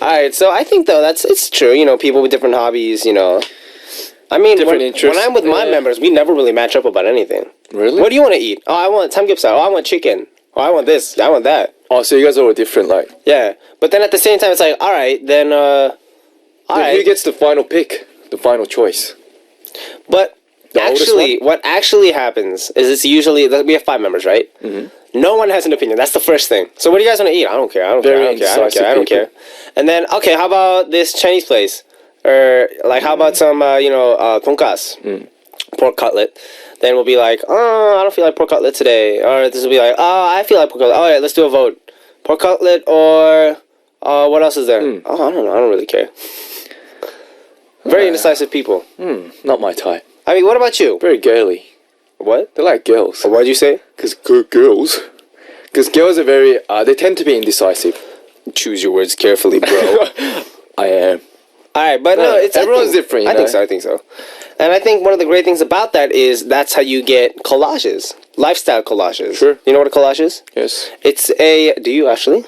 S1: Alright, so I think, though, it's true. People with different hobbies, I mean,
S4: Different
S1: when
S4: interests.
S1: I'm with my members, we never really match up about anything.
S4: Really?
S1: What do you want to eat? Oh, I want samgyeopsal. Oh, I want chicken. Oh, I want this. I want that.
S4: Oh, so you guys are all different, like.
S1: Yeah. But then at the same time, it's like, alright, then,
S4: Then
S1: alright.
S4: who gets the final pick? The final choice?
S1: But
S4: The oldest
S1: actually, what actually happens is it's usually, we have 5 members, right? Mm-hmm. No one has an opinion. That's the first thing. So what do you guys want to eat? I don't care. I don't care. I don't care. I don't care. I don't care. And then, okay, how about this Chinese place? Or, like, how about some, tonkas? Pork cutlet. Then we'll be like, oh, I don't feel like pork cutlet today. Or this will be like, oh, I feel like pork cutlet. All right, let's do a vote. Pork cutlet or what else is there? Oh, I don't know. I don't really care. Very indecisive people.
S4: Not my type.
S1: I mean, what about you?
S4: Very girly.
S1: What?
S4: They're like girls.
S1: What'd you say?
S4: Because girls. Because girls are very, they tend to be indecisive.
S1: Choose your words carefully, bro.
S4: I am.
S1: All right, but no, it's
S4: everyone's different.
S1: I think so. I think so. And I think one of the great things about that is that's how you get collages, lifestyle collages.
S4: Sure.
S1: You know what a collage is?
S4: Yes.
S1: It's a. Do you actually?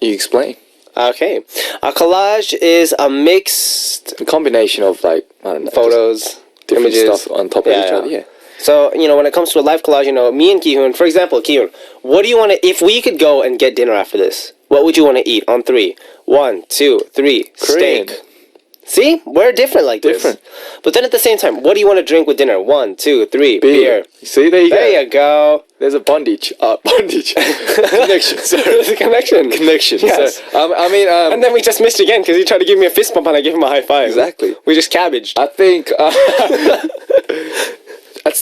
S4: You explain.
S1: Okay. A collage is a mixed
S4: A combination of, like, I don't know.
S1: photos,
S4: Different
S1: images
S4: stuff on top of each other, yeah.
S1: So, when it comes to a life collage, me and Ki-hun, for example, Ki-hun, what do you want to, if we could go and get dinner after this, what would you want to eat on 3? 1, 2, 3,
S4: Korean.
S1: steak. See? We're different like
S4: Different.
S1: this. But then at the same time, what do you want to drink with dinner? 1, 2, 3, beer.
S4: See, there you go.
S1: There you go.
S4: There's a bondage. Bondage. Connection. Sorry.
S1: There's a connection.
S4: Connection.
S1: Yes.
S4: So, I mean,
S1: And then we just missed again because he tried to give me a fist bump and I gave him a high five.
S4: Exactly.
S1: We just cabbaged.
S4: I think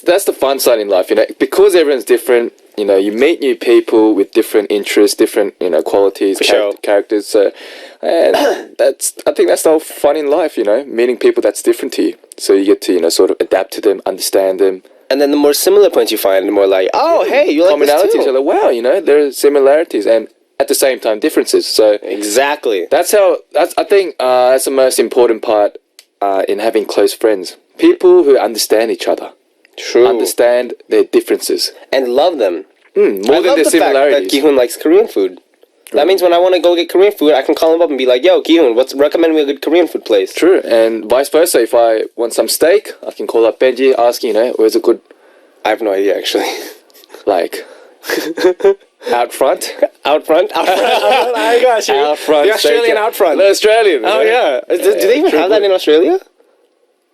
S4: that's the fun side in life, because everyone's different. You meet new people with different interests, different qualities,
S1: sure.
S4: characters. So, and I think that's the whole fun in life. Meeting people that's different to you, so you get to sort of adapt to them, understand them.
S1: And then the more similar points you find, the more like, oh, hey, you like this
S4: Commonalities.
S1: too.
S4: You're like, wow, there are similarities and at the same time differences. So
S1: Exactly.
S4: I think that's the most important part in having close friends. People who understand each other.
S1: True.
S4: Understand their differences.
S1: And love them.
S4: More
S1: I
S4: than
S1: love
S4: their
S1: the fact that
S4: similarities.
S1: Ki-hun likes Korean food. That means when I want to go get Korean food, I can call him up and be like, yo, Ki-hoon, recommend me a good Korean food place.
S4: True, and vice versa. If I want some steak, I can call up Benji, ask, where's a good,
S1: I have no idea, actually.
S4: like, out front?
S1: Out front? I got you.
S4: Out front.
S1: The Australian out front.
S4: The Australian.
S1: Oh, yeah. Do they even have that in Australia?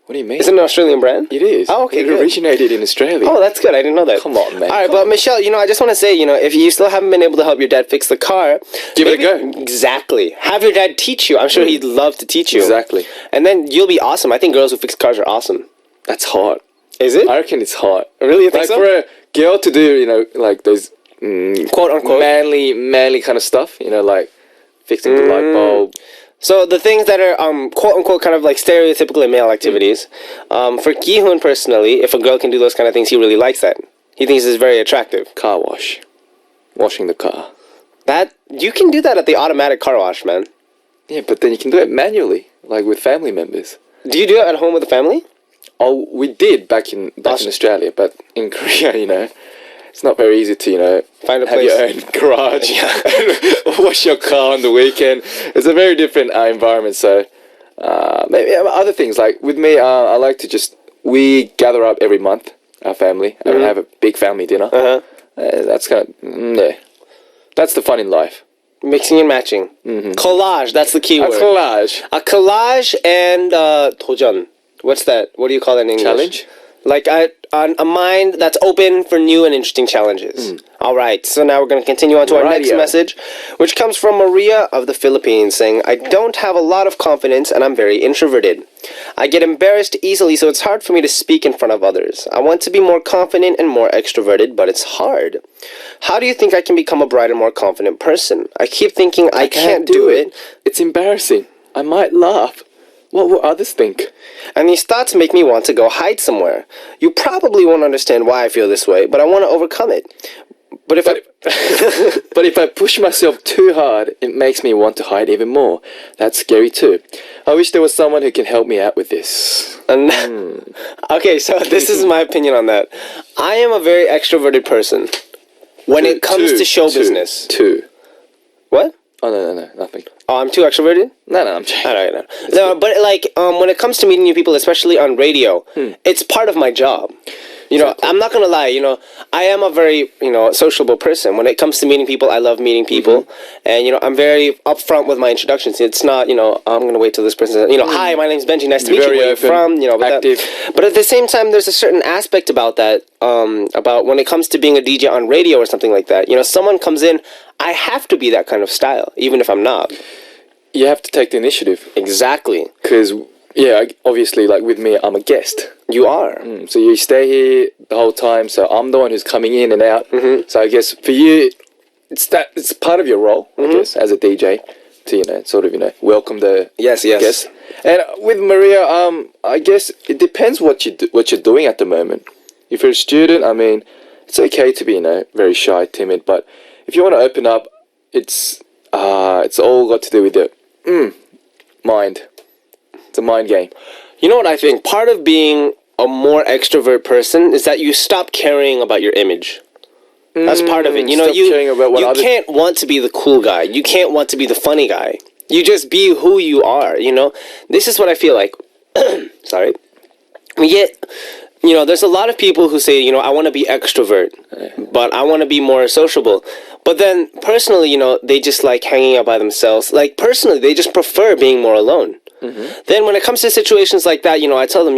S4: What do you mean?
S1: Is it an Australian brand?
S4: It is.
S1: Oh, okay,
S4: It
S1: good.
S4: originated in Australia.
S1: Oh, that's good. I didn't know that.
S4: Come on, man.
S1: All right, but Michelle, I just want to say, if you still haven't been able to help your dad fix the car,
S4: Give it a go.
S1: Exactly. Have your dad teach you. I'm sure he'd love to teach you.
S4: Exactly.
S1: And then you'll be awesome. I think girls who fix cars are awesome.
S4: That's hot.
S1: Is it?
S4: I reckon it's hot.
S1: Really? You think
S4: Like
S1: so?
S4: for a girl to do, like those
S1: Quote unquote.
S4: manly kind of stuff, like fixing the light bulb.
S1: So the things that are quote unquote kind of like stereotypically male activities, for Ki-hoon personally, if a girl can do those kind of things, he really likes that. He thinks it's very attractive.
S4: Car wash. Washing the car.
S1: That you can do that at the automatic car wash, man.
S4: Yeah, but then you can do it manually, like with family members.
S1: Do you do it at home with the family?
S4: Oh, we did back in Australia, but in Korea, it's not very easy to,
S1: Find a
S4: have
S1: place.
S4: your own garage and wash your car on the weekend. It's a very different environment, so maybe other things. Like with me, I like to we gather up every month, our family, and have a big family dinner.
S1: Uh-huh.
S4: That's kind of, that's the fun in life.
S1: Mixing and matching. Collage, that's the key
S4: A
S1: word.
S4: collage.
S1: A collage and 도전. What's that? What do you call that in English?
S4: Challenge?
S1: Like a mind that's open for new and interesting challenges. All right, so now we're going to continue on to our next
S4: Rightio.
S1: message, which comes from Maria of the Philippines, saying, I don't have a lot of confidence and I'm very introverted. I get embarrassed easily, so it's hard for me to speak in front of others. I want to be more confident and more extroverted, but it's hard. How do you think I can become a brighter, more confident person? I keep thinking I can't do it.
S4: It's embarrassing. I might laugh. What will others think?
S1: And these thoughts make me want to go hide somewhere. You probably won't understand why I feel this way, but I want to overcome it. But
S4: if I push myself too hard, it makes me want to hide even more. That's scary too. I wish there was someone who can help me out with this.
S1: Okay, so this is my opinion on that. I am a very extroverted person when it comes to show business. What?
S4: Oh, no, nothing.
S1: Oh, I'm too extroverted?
S4: No, I'm joking.
S1: No, but like when it comes to meeting new people, especially on radio, it's part of my job. I'm not gonna lie. I am a very sociable person. When it comes to meeting people, I love meeting people, and I'm very upfront with my introductions. It's not I'm gonna wait till this person says, hi, my name's Benji. Nice to meet you. Where are you from?
S4: active.
S1: But at the same time, there's a certain aspect about that. About when it comes to being a DJ on radio or something like that. Someone comes in, I have to be that kind of style, even if I'm not.
S4: You have to take the initiative.
S1: Exactly.
S4: Because, obviously, like with me, I'm a guest.
S1: You are.
S4: So you stay here the whole time, so I'm the one who's coming in and out. So I guess for you, it's part of your role, I guess, as a DJ, to, welcome the
S1: Yes.
S4: guest. And with Maria, I guess it depends what you're doing at the moment. If you're a student, I mean, it's okay to be, very shy, timid, but if you want to open up, it's all got to do with the mind. It's a mind game.
S1: You know what I think? Part of being a more extrovert person is that you stop caring about your image. That's part of it.
S4: Stop caring about what
S1: you
S4: other-
S1: can't want to be the cool guy. You can't want to be the funny guy. You just be who you are, This is what I feel like. Sorry. Yet, there's a lot of people who say, I want to be extrovert, but I want to be more sociable. But then, personally, they just like hanging out by themselves. Like, personally, they just prefer being more alone. Then when it comes to situations like that, I tell them,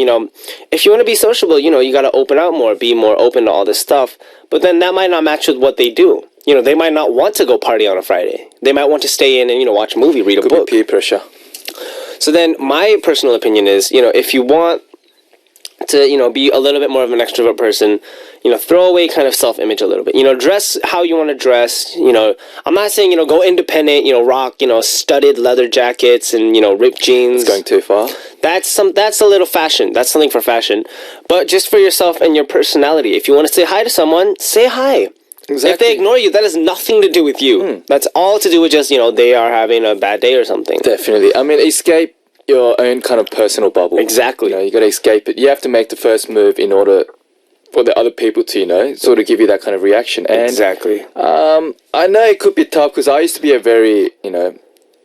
S1: if you want to be sociable, you got to open out more, be more open to all this stuff. But then that might not match with what they do. They might not want to go party on a Friday. They might want to stay in and, watch a movie, read a book.
S4: Peer pressure.
S1: So then my personal opinion is, if you want to, be a little bit more of an extrovert person, throw away kind of self-image a little bit. Dress how you want to dress. I'm not saying, go independent, rock, studded leather jackets and, ripped jeans.
S4: It's going too far.
S1: That's a little fashion. That's something for fashion. But just for yourself and your personality. If you want to say hi to someone, say hi.
S4: Exactly.
S1: If they ignore you, that has nothing to do with you. That's all to do with just, they are having a bad day or something.
S4: Definitely. I mean, escape your own kind of personal bubble.
S1: Exactly.
S4: You got to escape it. You have to make the first move in order for the other people to, sort of give you that kind of reaction. And
S1: Exactly.
S4: I know it could be tough because I used to be a very,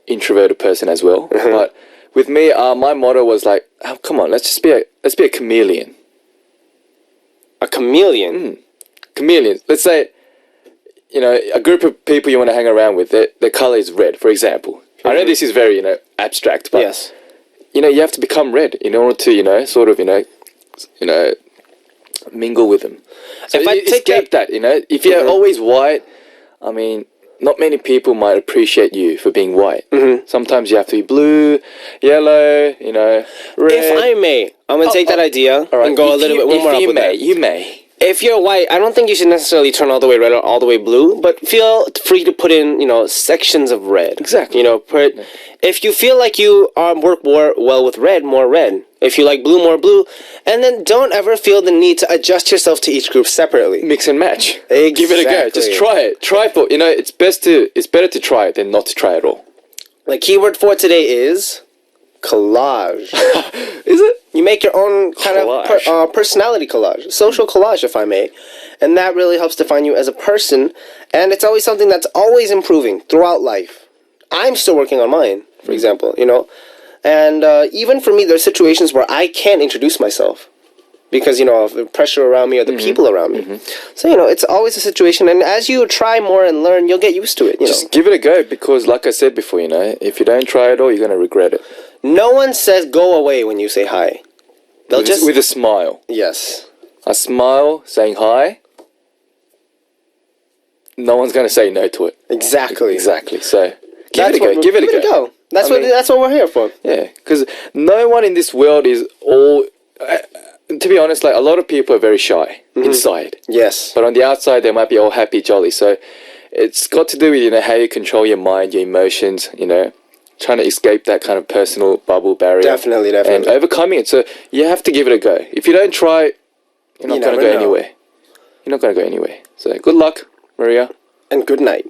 S4: introverted person as well. But with me, my motto was like, oh, come on, let's be a chameleon.
S1: A chameleon.
S4: Chameleon. Let's say, a group of people you want to hang around with, their color is red, for example. I know this is very, abstract, but
S1: Yes.
S4: you have to become red in order to, sort of, mingle with them. So
S1: If I take
S4: escape that, if you're always white, I mean, not many people might appreciate you for being white. Sometimes you have to be blue, yellow, red.
S1: If I may, I'm gonna take that idea and go a little bit one more up with that.
S4: You may.
S1: If you're white, I don't think you should necessarily turn all the way red or all the way blue, but feel free to put in, sections of red.
S4: Exactly.
S1: If you feel like you work more well with red, more red. If you like blue, more blue. And then don't ever feel the need to adjust yourself to each group separately.
S4: Mix and match.
S1: Exactly.
S4: Give it a go. Just try it. Try for, it's better to try it than not to try at all.
S1: The keyword for today is collage.
S4: Is it?
S1: You make your own kind
S4: Collage.
S1: of personality collage, social collage, if I may. And that really helps define you as a person. And it's always something that's always improving throughout life. I'm still working on mine, for example, And even for me, there's situations where I can't introduce myself because, of the pressure around me or the people around me. So, it's always a situation. And as you try more and learn, you'll get used to it,
S4: Just give it a go because, like I said before, if you don't try it all, you're going to regret it.
S1: No one says go away when you say hi. They'll just...
S4: With a smile.
S1: Yes.
S4: A smile saying hi. No one's going to say no to it.
S1: Exactly.
S4: Exactly. So, give
S1: That's
S4: it a go.
S1: what-
S4: Give it a go.
S1: That's
S4: I mean-
S1: that's what we're here for.
S4: Yeah, because no one in this world is all... to be honest, like, a lot of people are very shy inside.
S1: Yes.
S4: But on the outside, they might be all happy, jolly. So it's got to do with, how you control your mind, your emotions, trying to escape that kind of personal bubble barrier.
S1: Definitely.
S4: And overcoming it. So you have to give it a go. If you don't try, you're not
S1: You
S4: going to
S1: never
S4: go
S1: know.
S4: anywhere. You're not going to go anywhere. So good luck, Maria.
S1: And good night.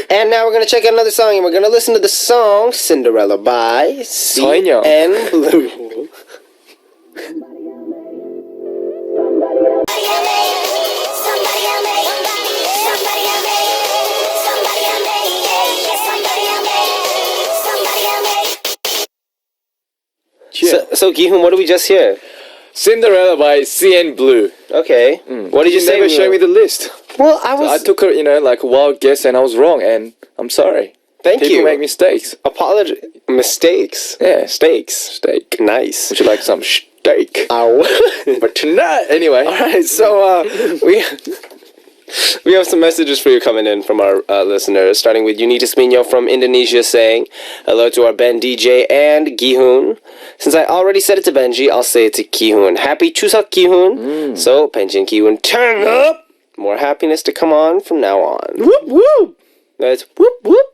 S1: And now we're going to check out another song, and we're going to listen to the song Cinderella by
S4: Sonia.
S1: CN Blue.
S4: Yeah.
S1: So Gi-hoon, what did we just hear?
S4: Cinderella by CN Blue.
S1: Okay. What did you say?
S4: Never show me the list.
S1: Well, I was...
S4: I took a, like a wild guess and I was wrong and I'm sorry.
S1: Thank
S4: People
S1: you.
S4: make mistakes.
S1: Apology. Mistakes.
S4: Yeah.
S1: Steaks.
S4: Steak.
S1: Nice.
S4: Would you like some steak?
S1: Ow.
S4: But tonight, anyway.
S1: Alright, so we have some messages for you coming in from our listeners, starting with Unita Smino from Indonesia saying, hello to our Ben DJ and Gi-hoon. Since I already said it to Benji, I'll say it to Ki-hoon. Happy Chuseok, Ki-hoon. So, Benji and Ki-hoon, turn up! More happiness to come on from now on.
S4: Whoop, whoop.
S1: That's whoop, whoop.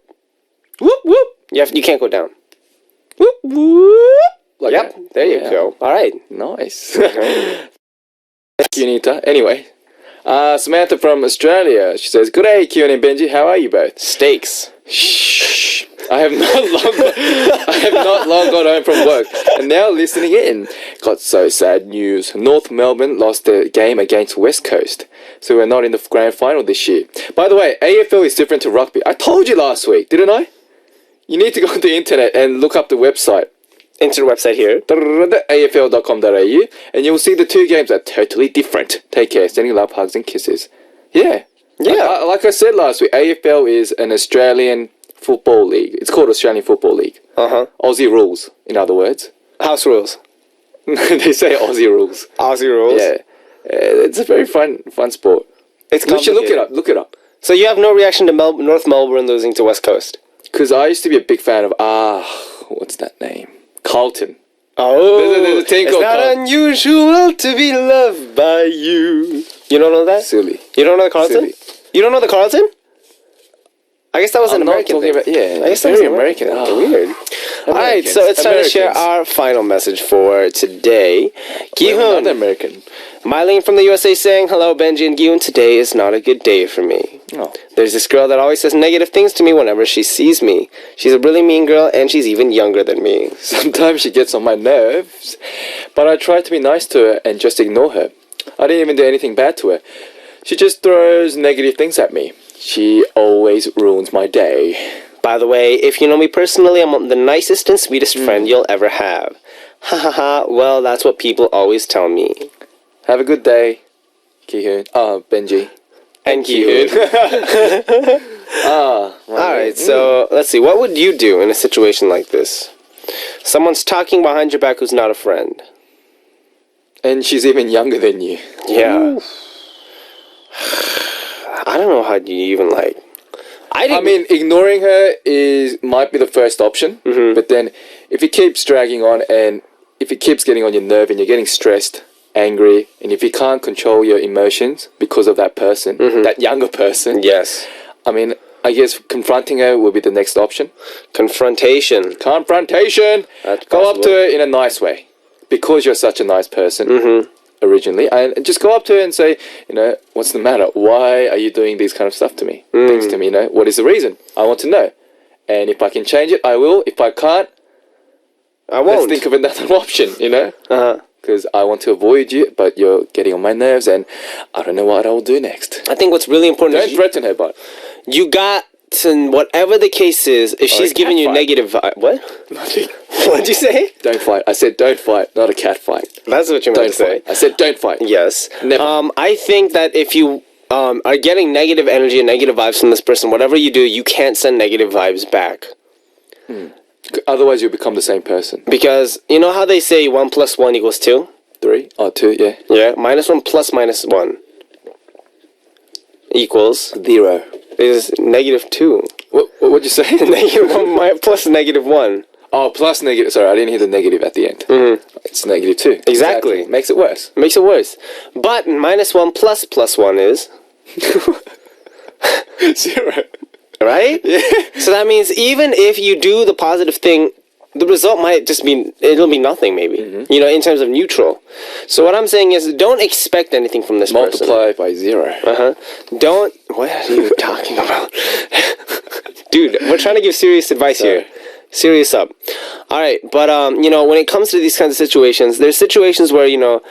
S4: Whoop, whoop.
S1: You can't go down.
S4: Whoop, whoop. Like
S1: Yep,
S4: that.
S1: there you
S4: Yeah.
S1: go. Alright.
S4: Nice. Thank you, Nita. Anyway, Samantha from Australia. She says, "Good day, Kion and Benji. How are you both?"
S1: Steaks.
S4: Shh. I have not long got home from work, and now listening in. Got so sad news. North Melbourne lost the game against West Coast, so we're not in the grand final this year. By the way, AFL is different to rugby. I told you last week, didn't I? You need to go on the internet and look up the website.
S1: Enter the website here.
S4: afl.com.au, and you'll see the two games are totally different. Take care. Sending love, hugs, and kisses. Yeah.
S1: Yeah.
S4: Like I said last week, AFL is an Australian football league. It's called Australian Football League.
S1: Uh-huh.
S4: Aussie rules, in other words.
S1: House rules.
S4: They say Aussie rules.
S1: Aussie rules.
S4: Yeah. It's a very fun sport.
S1: It's
S4: You should look it
S1: complicated.
S4: up. Look it up.
S1: So you have no reaction to North Melbourne losing to West Coast?
S4: Because I used to be a big fan of, what's that name? Carlton.
S1: Oh,
S4: There's a thing
S1: it's
S4: called
S1: not
S4: Carlton.
S1: unusual to be loved by you. You don't know that?
S4: Silly.
S1: You don't know the Carlton?
S4: Silly.
S1: You don't know the Carlton? I guess that was an
S4: I'm not
S1: American
S4: talking
S1: thing.
S4: about, yeah,
S1: I guess that
S4: very
S1: was
S4: American.
S1: thing.
S4: Ah.
S1: Weird. Alright, so it's time to share
S4: Americans.
S1: our final message for today.
S4: Not
S1: Gi-hoon,
S4: American.
S1: Mylene from the USA saying, hello Benji and Gi-hoon, today is not a good day for me.
S4: Oh.
S1: There's this girl that always says negative things to me whenever she sees me. She's a really mean girl and she's even younger than me.
S4: Sometimes she gets on my nerves, but I try to be nice to her and just ignore her. I didn't even do anything bad to her. She just throws negative things at me. She always ruins my day.
S1: By the way, if you know me personally, I'm the nicest and sweetest friend you'll ever have. Ha ha ha. Well, that's what people always tell me.
S4: Have a good day, Ki-hoon. Benji.
S1: And Ki-hoon. Alright, so let's see. What would you do in a situation like this? Someone's talking behind your back who's not a friend.
S4: And she's even younger than you.
S1: Yeah. I don't know how you even like.
S4: I mean, ignoring her might be the first option. But then if it keeps dragging on and if it keeps getting on your nerve and you're getting stressed, angry, and if you can't control your emotions because of that person, that younger person.
S1: Yes.
S4: I mean, I guess confronting her will be the next option.
S1: Confrontation.
S4: Go
S1: That's
S4: up
S1: possible.
S4: to her in a nice way. Because you're such a nice person originally. And just go up to her and say, you know, what's the matter? Why are you doing these kind of stuff to me? Things to me, you know? What is the reason? I want to know. And if I can change it, I will. If I can't,
S1: I won't.
S4: let's think of another option, you know? Because I want to avoid you, but you're getting on my nerves and I don't know what I'll do next.
S1: I think what's really important
S4: Don't
S1: is
S4: threaten her, but...
S1: you got to, whatever the case is, if she's giving you negative what?
S4: Nothing.
S1: What'd you say?
S4: Don't fight. I said don't fight, not a cat fight.
S1: That's what you meant
S4: Don't
S1: to say.
S4: fight. I said don't fight.
S1: Yes.
S4: Never.
S1: I think that if you are getting negative energy and negative vibes from this person, whatever you do, you can't send negative vibes back.
S4: Otherwise, you'll become the same person.
S1: Because, you know how they say 1 + 1 = 2?
S4: 3? Oh, 2, yeah.
S1: Yeah. -1 + -1 equals
S4: 0.
S1: is -2.
S4: What'd you say?
S1: -1 plus -1.
S4: Oh, plus negative. Sorry, I didn't hear the negative at the end. It's -2.
S1: Exactly.
S4: Makes it worse.
S1: Makes it worse. But -1 plus +1 is
S4: 0.
S1: right? Yeah. So that means even if you do the positive thing, the result might just be, it'll be nothing maybe, you know, in terms of neutral. So what I'm saying is don't expect anything from this person.
S4: Multiply by 0.
S1: Don't, what are you talking about? Dude, we're trying to give serious advice here. Serious up. Alright, but you know, when it comes to these kinds of situations, there's situations where, you know,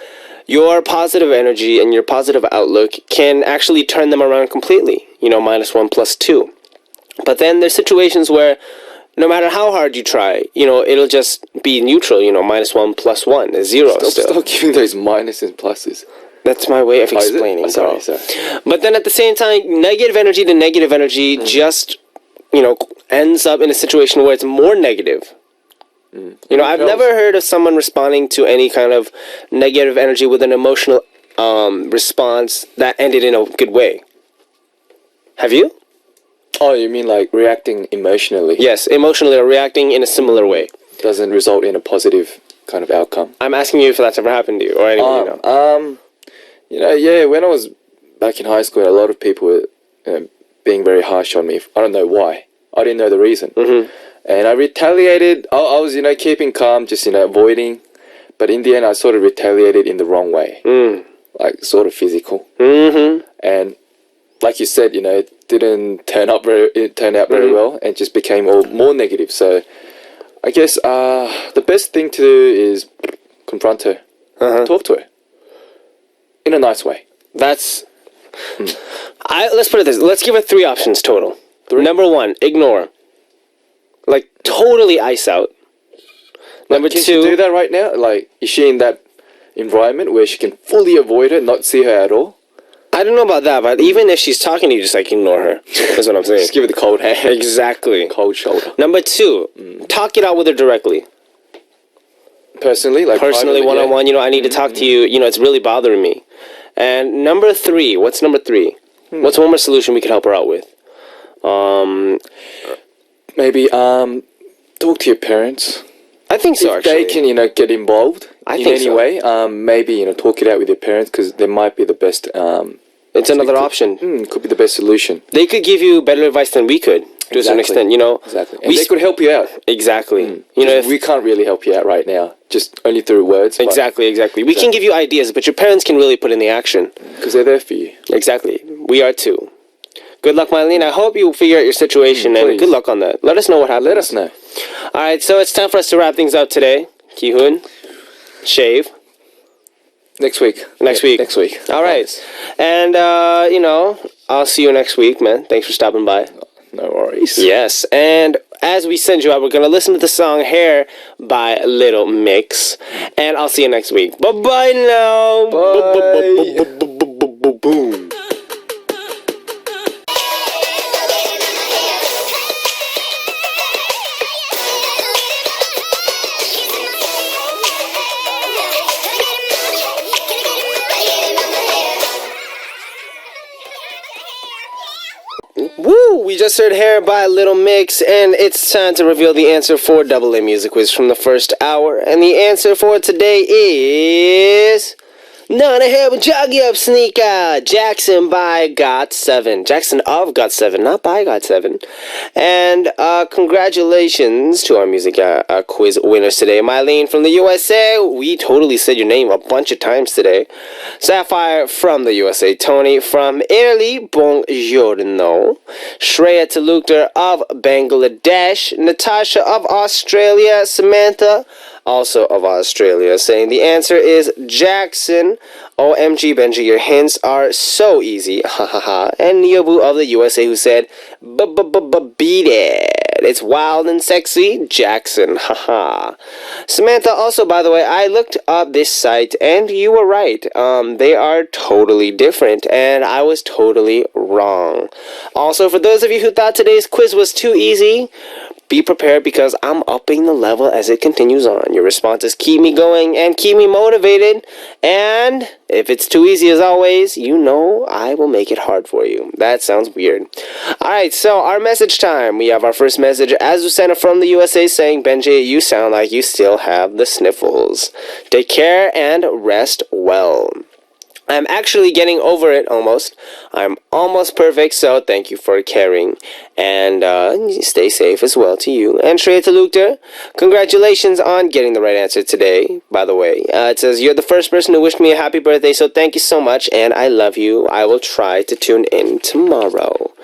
S1: your positive energy and your positive outlook can actually turn them around completely. You know, -1 + 2. But then there's situations where no matter how hard you try, you know, it'll just be neutral, you know, -1 + 1 is 0 still.
S4: Stop giving those minuses and pluses.
S1: That's my way of explaining.
S4: Sorry.
S1: But then at the same time, negative energy to negative energy just, you know, ends up in a situation where it's more negative. You know, I've never heard of someone responding to any kind of negative energy with an emotional response that ended in a good way. Have you?
S4: Oh, you mean like reacting emotionally?
S1: Yes, emotionally or reacting in a similar way.
S4: Doesn't result in a positive kind of outcome.
S1: I'm asking you if that's ever happened to you or anyone you know.
S4: You know, yeah, when I was back in high school, a lot of people were being very harsh on me. I don't know why. I didn't know the reason. And I retaliated. I was, you know, keeping calm, just, you know, avoiding. But in the end, I sort of retaliated in the wrong way. Like, sort of physical. And like you said, you know, it didn't turn out very well and just became all more negative. So I guess the best thing to do is confront her. Talk to her. In a nice way.
S1: That's... let's put it this. Let's give her 3 options total.
S4: 3?
S1: Number 1, ignore. Like, totally ice out. Number 2...
S4: Can she do that right now? Like, is she in that environment where she can fully avoid her, not see her at all?
S1: I don't know about that, but even if she's talking to you, just like ignore her. That's what I'm saying.
S4: Just give her the cold hand.
S1: Exactly.
S4: Cold shoulder.
S1: Number 2, talk it out with her directly.
S4: Personally? Like
S1: personally, one-on-one, you know, I need to talk to you, you know, it's really bothering me. And number 3, what's number 3? What's one more solution we could help her out with?
S4: Maybe talk to your parents.
S1: I think so,
S4: if
S1: actually.
S4: they can, you know, get involved
S1: I
S4: in
S1: think
S4: any
S1: so.
S4: way, maybe, you know, talk it out with your parents because they might be the best.
S1: It's another option.
S4: Could be the best solution.
S1: They could give you better advice than we could, to a certain extent, you know.
S4: Exactly. And they could help you out.
S1: Exactly. You know, if
S4: we can't really help you out right now, just only through words.
S1: Exactly. We can give you ideas, but your parents can really put in the action.
S4: Because they're there for you.
S1: Exactly. We are too. Good luck, Mylene. I hope you figure out your situation, and good luck on that. Let us know what happens.
S4: Let us know.
S1: Alright, so it's time for us to wrap things up today. Ki-hoon, shave.
S4: Next week.
S1: Next
S4: Yeah,
S1: week.
S4: Next week.
S1: All right.
S4: Promise.
S1: And, I'll see you next week, man. Thanks for stopping by.
S4: No worries.
S1: Yes. And as we send you out, we're going to listen to the song Hair by Little Mix. And I'll see you next week. Bye-bye now.
S4: Bye.
S1: Boom. Woo! We just heard Hair by Little Mix, and it's time to reveal the answer for Double A Music Quiz from the first hour. And the answer for today is... None of Hair with Joggy Up Sneaker. Jackson by Got7. Jackson of Got7, not by Got7. And congratulations to our music quiz winners today. Mylene from the USA. We totally said your name a bunch of times today. Sapphire from the USA. Tony from Italy. Buongiorno. Shreya Talukdar of Bangladesh. Natasha of Australia. Samantha, also of Australia, saying the answer is Jackson. OMG Benji, your hints are so easy. Ha ha ha. And Niobu of the USA, who said beat it. It's wild and sexy. Jackson. Ha ha. Samantha, also, by the way, I looked up this site and you were right. They are totally different and I was totally wrong. Also, for those of you who thought today's quiz was too easy, be prepared because I'm upping the level as it continues on. Your responses keep me going and keep me motivated. And if it's too easy as always, you know I will make it hard for you. That sounds weird. Alright, so our message time. We have our first message, Azucena from the USA, saying, Benji, you sound like you still have the sniffles. Take care and rest well. I'm actually getting over it almost. I'm almost perfect, so thank you for caring. And stay safe as well to you. And Shreya Talukdar, congratulations on getting the right answer today, by the way. It says, you're the first person who wished me a happy birthday, so thank you so much, and I love you. I will try to tune in tomorrow.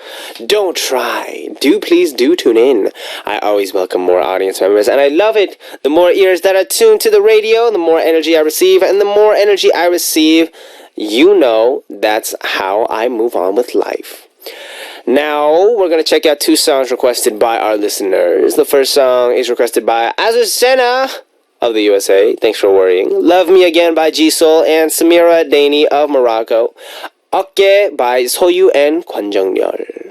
S1: Don't try. Please do tune in. I always welcome more audience members, and I love it. The more ears that are tuned to the radio, the more energy I receive, and the more energy I receive, you know that's how I move on with life. Now, we're going to check out two songs requested by our listeners. The first song is requested by Azucena of the USA. Thanks for worrying. Love Me Again by G-Soul and Samira Dani of Morocco. Okke by Soyu and Kwanjeongyeol.